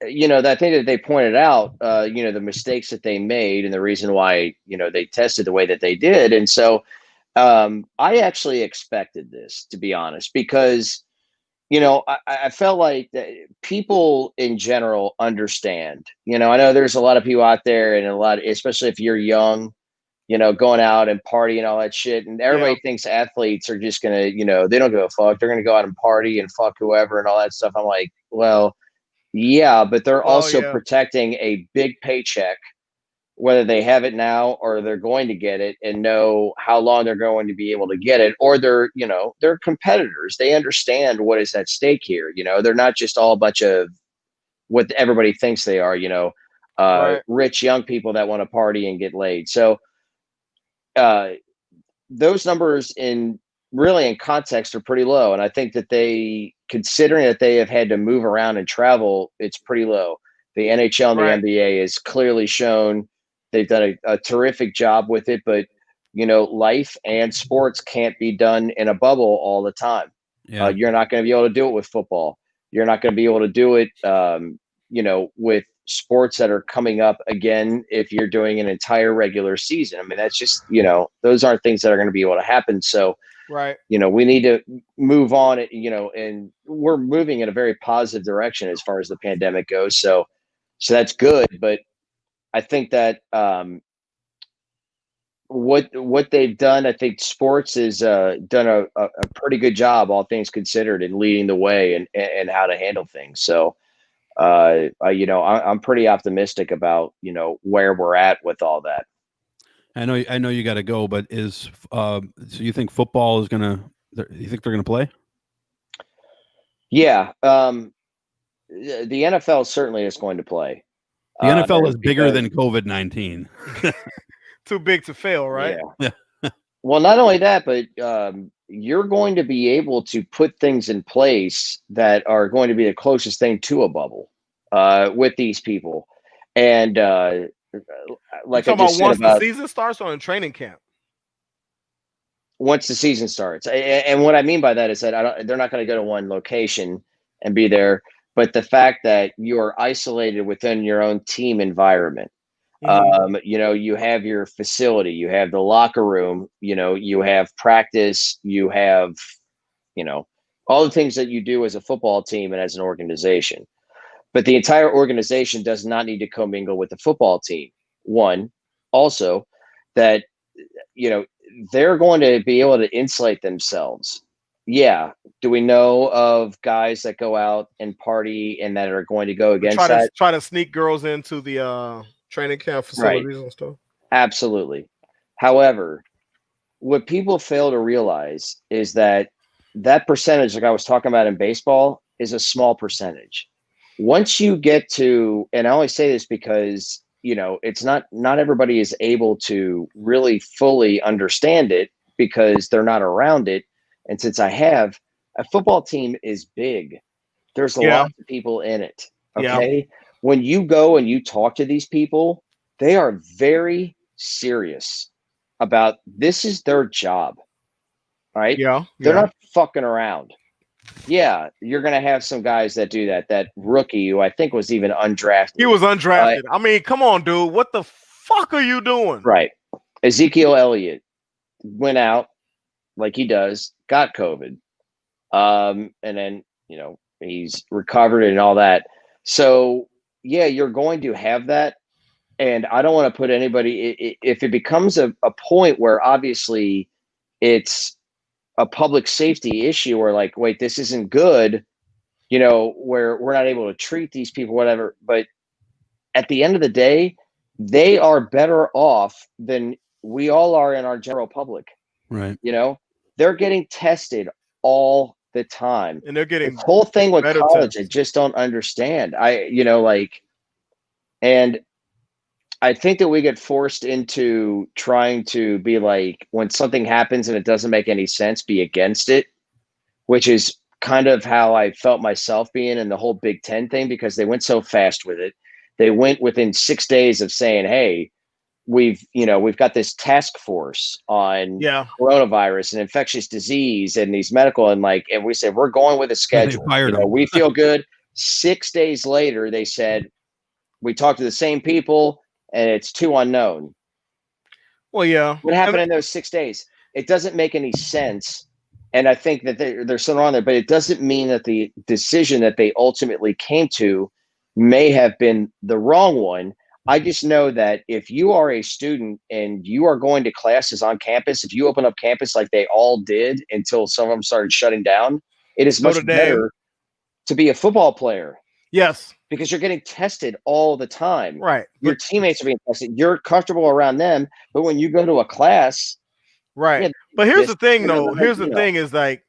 you know, that thing that they pointed out, you know, the mistakes that they made and the reason why, you know, they tested the way that they did. And so I actually expected this, to be honest, because, you know, I felt like that people in general understand. You know, I know there's a lot of people out there and especially if you're young, you know, going out and party and all that shit. And everybody thinks athletes are just going to, you know, they don't give a fuck. They're going to go out and party and fuck whoever and all that stuff. I'm like, well, Yeah, but they're Well, also yeah. protecting a big paycheck, whether they have it now or they're going to get it, and know how long they're going to be able to get it, or they're competitors. They understand what is at stake here. They're not just all a bunch of what everybody thinks they are, Right. rich young people that want to party and get laid. So those numbers in context are pretty low. And I think that considering that they have had to move around and travel, it's pretty low. The NHL and Right. the NBA has clearly shown they've done a terrific job with it, but life and sports can't be done in a bubble all the time. Yeah. You're not going to be able to do it with football. You're not going to be able to do it, with sports that are coming up again if you're doing an entire regular season. I mean, that's just, those aren't things that are going to be able to happen. So, Right. we need to move on, and we're moving in a very positive direction as far as the pandemic goes. So that's good. But I think that what they've done, I think sports has done a pretty good job, all things considered, in leading the way and how to handle things. So, I'm pretty optimistic about, where we're at with all that. I know you got to go, but so you think football is you think they're gonna play? Yeah. The NFL certainly is going to play. The NFL is bigger than COVID-19. Too big to fail, right? Yeah. Well, not only that, but you're going to be able to put things in place that are going to be the closest thing to a bubble with these people. And like I just said, once the season starts or in training camp? Once the season starts. And what I mean by that is that they're not going to go to one location and be there, but the fact that you are isolated within your own team environment. Mm-hmm. You have your facility, you have the locker room, you have practice, you have, all the things that you do as a football team and as an organization. But the entire organization does not need to commingle with the football team. One, also that, they're going to be able to insulate themselves. Yeah. Do we know of guys that go out and party and that are going to go against that? Try to sneak girls into the training camp facilities and stuff. Absolutely. However, what people fail to realize is that percentage, like I was talking about in baseball, is a small percentage. Once you get to, and I only say this because, it's not everybody is able to really fully understand it because they're not around it. And since I have, a football team is big. There's a lot of people in it. Okay. Yeah. When you go and you talk to these people, they are very serious about this is their job. Right? Yeah. They're not fucking around. Yeah, you're going to have some guys that do that. That rookie who I think was even undrafted. He was undrafted. I mean, come on, dude. What the fuck are you doing? Right. Ezekiel Elliott went out like he does, got COVID. And then, he's recovered and all that. So, yeah, you're going to have that. And I don't want to put anybody, if it becomes a point where obviously it's a public safety issue or like, wait, this isn't good, where we're not able to treat these people, whatever. But at the end of the day, they are better off than we all are in our general public. Right. They're getting tested all the time. And they're getting the whole thing with college, tests. I just don't understand. And I think that we get forced into trying to be like, when something happens and it doesn't make any sense, be against it, which is kind of how I felt myself being in the whole Big Ten thing, because they went so fast with it. They went within 6 days of saying, hey, we've got this task force on coronavirus and infectious disease and these medical and we said, we're going with a schedule. We feel good. 6 days later, they said, we talked to the same people, and it's too unknown. Well, yeah. What happened in those 6 days? It doesn't make any sense. And I think that there's something wrong there, but it doesn't mean that the decision that they ultimately came to may have been the wrong one. I just know that if you are a student and you are going to classes on campus, if you open up campus like they all did until some of them started shutting down, it is much better to be a football player. Yes. because you're getting tested all the time. Right. Your teammates are being tested. You're comfortable around them, but when you go to a class, right. yeah, But here's the thing, you know, though. like, Here's the you know. thing is like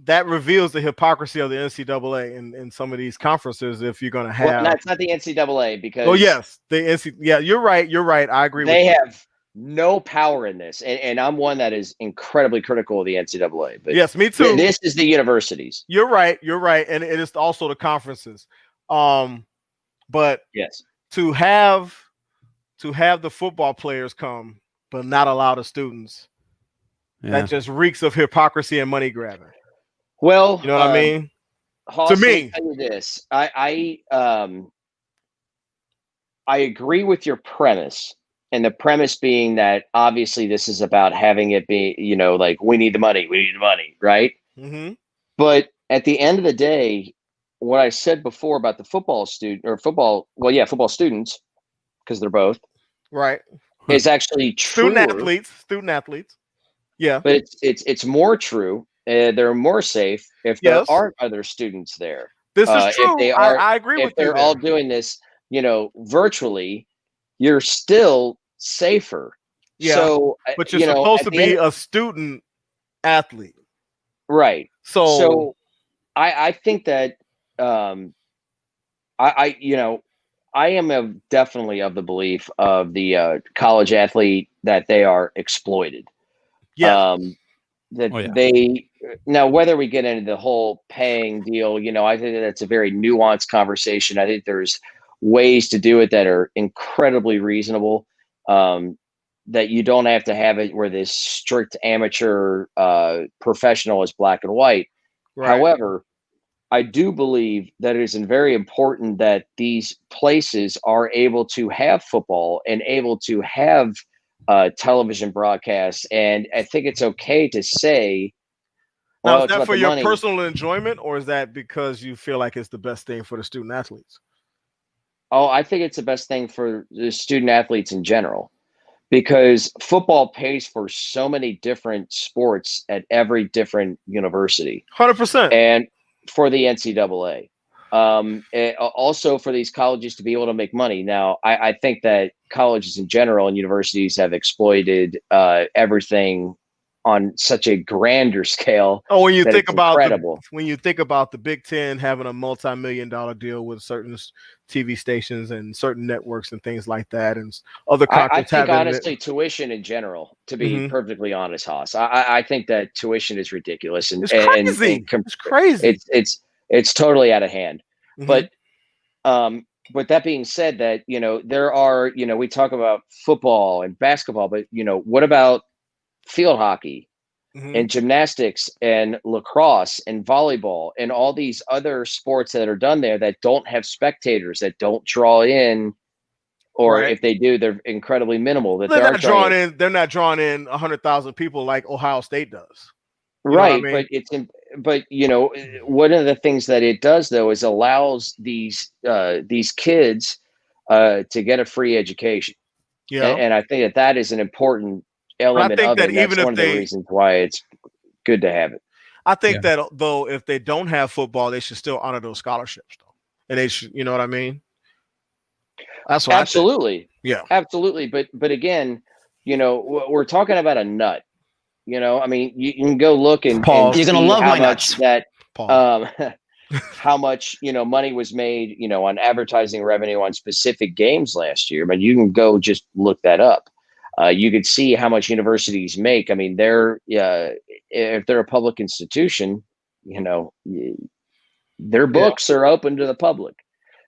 that reveals the hypocrisy of the NCAA in some of these conferences. If you're going to have, well, it's not the NCAA because. Oh yes, the NCAA. Yeah, you're right. You're right. I agree. They with you. have no power in this, and I'm one that is incredibly critical of the NCAA. But yes, me too. This is the universities. You're right. You're right, and it is also the conferences. But yes, to have the football players come, but not allow the students, that just reeks of hypocrisy and money grabbing. Well, you know what I mean. Hoss, To me, tell you this, I agree with your premise. And the premise being that obviously this is about having it be, you know, like we need the money, right? Mm-hmm. But at the end of the day, what I said before about the football students, because they're both right, is actually true. Student athletes. Yeah, but it's more true. They're more safe if there aren't other students there. This is true. If they are, I agree with you. If they're all doing this, you know, virtually, you're still safer. Yeah. So, but you're supposed to be a student athlete, right? So I think that I am definitely of the belief of the college athlete that they are exploited. Yeah. They now, whether we get into the whole paying deal, you know, I think that's a very nuanced conversation. I think there's ways to do it that are incredibly reasonable, that you don't have to have it where this strict amateur professional is black and white. Right. However, I do believe that it is very important that these places are able to have football and able to have television broadcasts. And I think it's okay to say, now, is that for your personal enjoyment, or is that because you feel like it's the best thing for the student athletes? Oh, I think it's the best thing for the student athletes in general, because football pays for so many different sports at every different university. 100%. And for the NCAA. Also for these colleges to be able to make money. Now, I think that colleges in general and universities have exploited everything on such a grander scale. Oh, when you think about the Big Ten having a multi-million-dollar deal with certain TV stations and certain networks and things like that, and other conferences. I think honestly, tuition in general, to be perfectly honest, Hoss, I think that tuition is ridiculous and it's crazy. It's crazy. It's totally out of hand. But with that being said, that, you know, there are, you know, we talk about football and basketball, but, you know, what about field hockey and gymnastics and lacrosse and volleyball and all these other sports that are done there that don't have spectators, that don't draw in, or if they do, they're incredibly minimal. That they're not drawing in 100,000 people like Ohio State does. You right, I mean? But you know, one of the things that it does though is allows these kids to get a free education. Yeah, and I think that is an important element of it. That's one of the reasons why it's good to have it. I think that though, if they don't have football, they should still honor those scholarships though, and they should, you know what I mean? That's what absolutely, yeah, absolutely. But again, you know, we're talking about a nut. You know, I mean, you can go look and you're gonna love my nuts. How much, you know, money was made, you know, on advertising revenue on specific games last year. But you can go just look that up. You could see how much universities make. I mean, if they're a public institution, you know, their books are open to the public,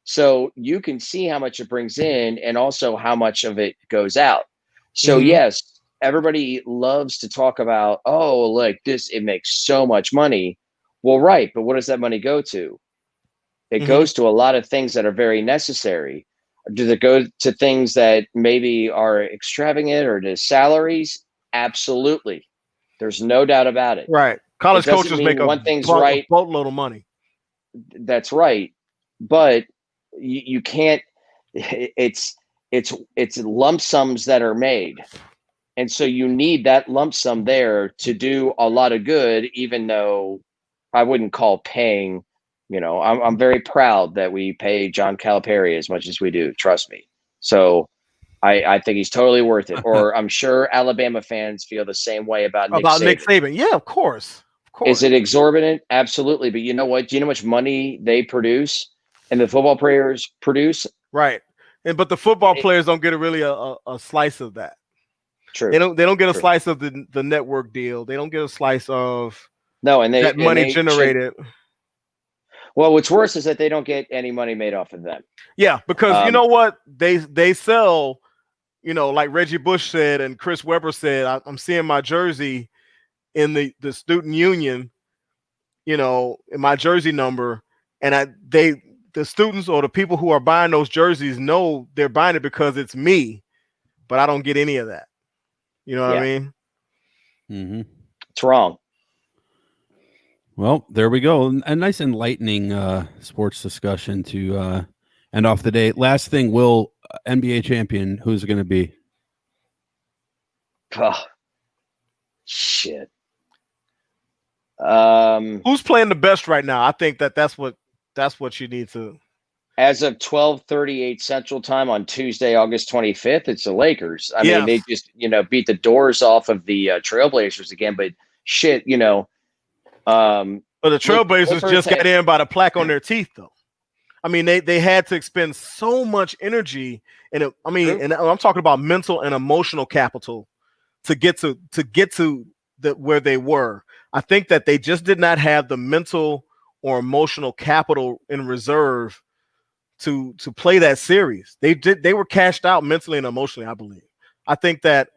so you can see how much it brings in and also how much of it goes out. So yes. Everybody loves to talk about, oh, like this, it makes so much money. Well, right. But what does that money go to? It goes to a lot of things that are very necessary. Does it go to things that maybe are extravagant or to salaries? Absolutely. There's no doubt about it. Right. College coaches make one thing's right. Boatload of money. That's right. But you can't, it's lump sums that are made. And so you need that lump sum there to do a lot of good, even though I wouldn't call paying I'm very proud that we pay John Calipari as much as we do. Trust me. So I think he's totally worth it. Or I'm sure Alabama fans feel the same way about Nick Saban. Yeah, of course. Is it exorbitant? Absolutely. But you know what? Do you know how much money they produce and the football players produce? Right. But the football players don't get a slice of that. True. They don't get a slice of the network deal. They don't get a slice of that money generated. Well, what's worse is that they don't get any money made off of them. Yeah, because you know what? They sell, like Reggie Bush said and Chris Webber said, I'm seeing my jersey in the student union, in my jersey number, and the students or the people who are buying those jerseys know they're buying it because it's me, but I don't get any of that. You know what I mean? Mm-hmm. It's wrong. Well, there we go. A nice enlightening sports discussion to end off the day. Last thing, Will, NBA champion, who's it going to be? Oh, shit. Who's playing the best right now? I think that's what you need to. As of 12:38 Central Time on Tuesday, August 25th, it's the Lakers. I mean, they just beat the doors off of the Trailblazers again. But shit, But the Trailblazers just got in by the plaque on their teeth, though. I mean, they had to expend so much energy, and and I'm talking about mental and emotional capital to get to where they were. I think that they just did not have the mental or emotional capital in reserve to play that series. They were cashed out mentally and emotionally, I believe. I think that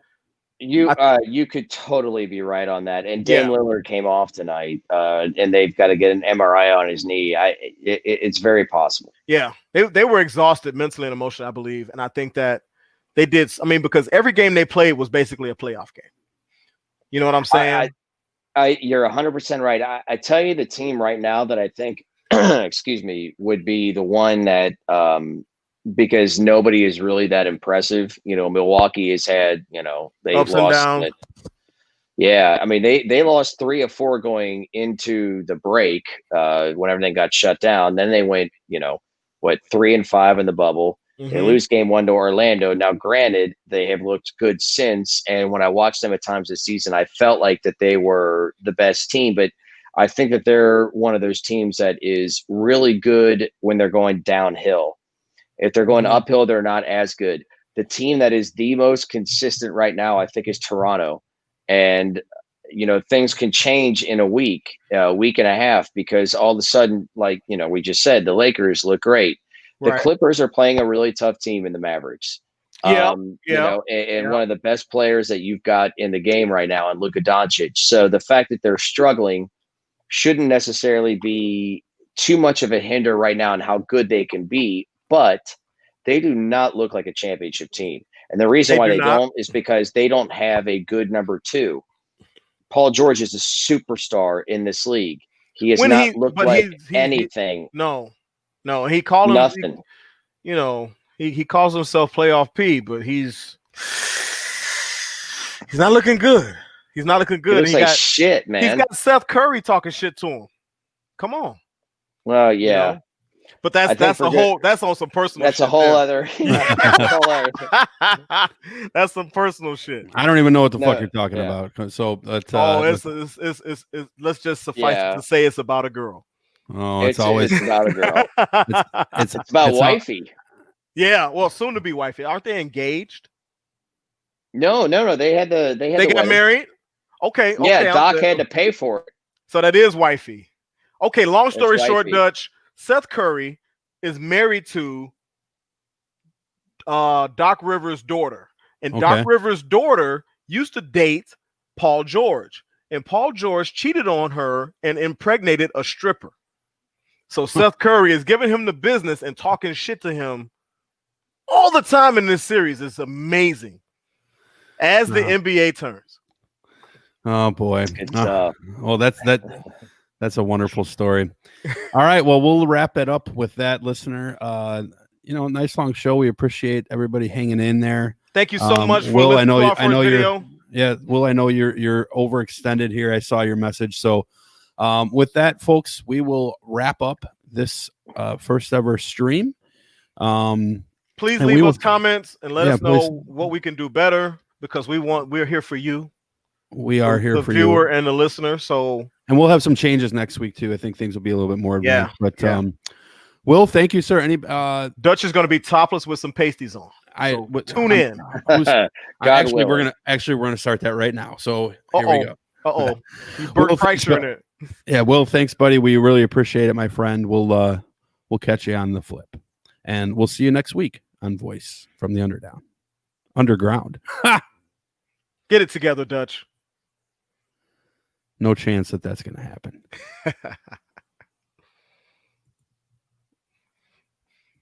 you could totally be right on that. And Dame Lillard came off tonight, and they've got to get an MRI on his knee. It's very possible. Yeah, they were exhausted mentally and emotionally, I believe. And I think that they did. I mean, because every game they played was basically a playoff game. You know what I'm saying? You're 100% right. I tell you, the team right now that I think, excuse me, would be the one that, because nobody is really that impressive. Milwaukee has had, they ups and downs. Yeah, I mean, they lost 3 of 4 going into the break when everything got shut down. Then they went, 3 and 5 in the bubble. They lose game 1 to Orlando. Now, granted, they have looked good since. And when I watched them at times this season, I felt like that they were the best team. But I think that they're one of those teams that is really good when they're going downhill. If they're going uphill, they're not as good. The team that is the most consistent right now, I think, is Toronto. And, things can change in a week and a half, because all of a sudden, like, we just said, the Lakers look great. The Clippers are playing a really tough team in the Mavericks. And one of the best players that you've got in the game right now, in Luka Doncic. So the fact that they're struggling shouldn't necessarily be too much of a hinder right now in how good they can be, but they do not look like a championship team. And the reason why they don't is because they don't have a good number 2. Paul George is a superstar in this league. He has not looked like anything. No, he called him nothing. He calls himself Playoff P, but he's not looking good. He's not looking good. He looks like shit, man. He's got Seth Curry talking shit to him. Come on. Well, yeah. But that's on some personal. That's shit a whole other. That's some personal shit. I don't even know what the fuck you're talking about. So let's just suffice it to say it's about a girl. Oh, it's always about a girl. It's about wifey. Yeah, well, soon to be wifey. Aren't they engaged? No. They got married. Okay. Yeah, Doc had to pay for it. So that is wifey. Okay. Long story short, Dutch. Seth Curry is married to Doc Rivers' daughter, and Doc Rivers' daughter used to date Paul George, and Paul George cheated on her and impregnated a stripper. So Seth Curry is giving him the business and talking shit to him all the time in this series. It's amazing. As the NBA turns. Oh boy. Well, that's a wonderful story. All right. Well, we'll wrap it up with that, listener. Nice long show. We appreciate everybody hanging in there. Thank you so much for Will, listening to our first video. Will, I know you're overextended here. I saw your message. So with that, folks, we will wrap up this first ever stream. Please leave us comments and let us know what we can do better, because we're here for you. We are here for the viewer and the listener. So, and we'll have some changes next week too. I think things will be a little bit more advanced. Yeah, but Will, thank you, sir. Dutch is going to be topless with some pasties on. Tune in. Actually, we're gonna start that right now. So here we go. Bert Kreischer in it. Yeah, Will, thanks, buddy. We really appreciate it, my friend. We'll catch you on the flip, and we'll see you next week on Voice from the Underground. Get it together, Dutch. No chance that that's going to happen.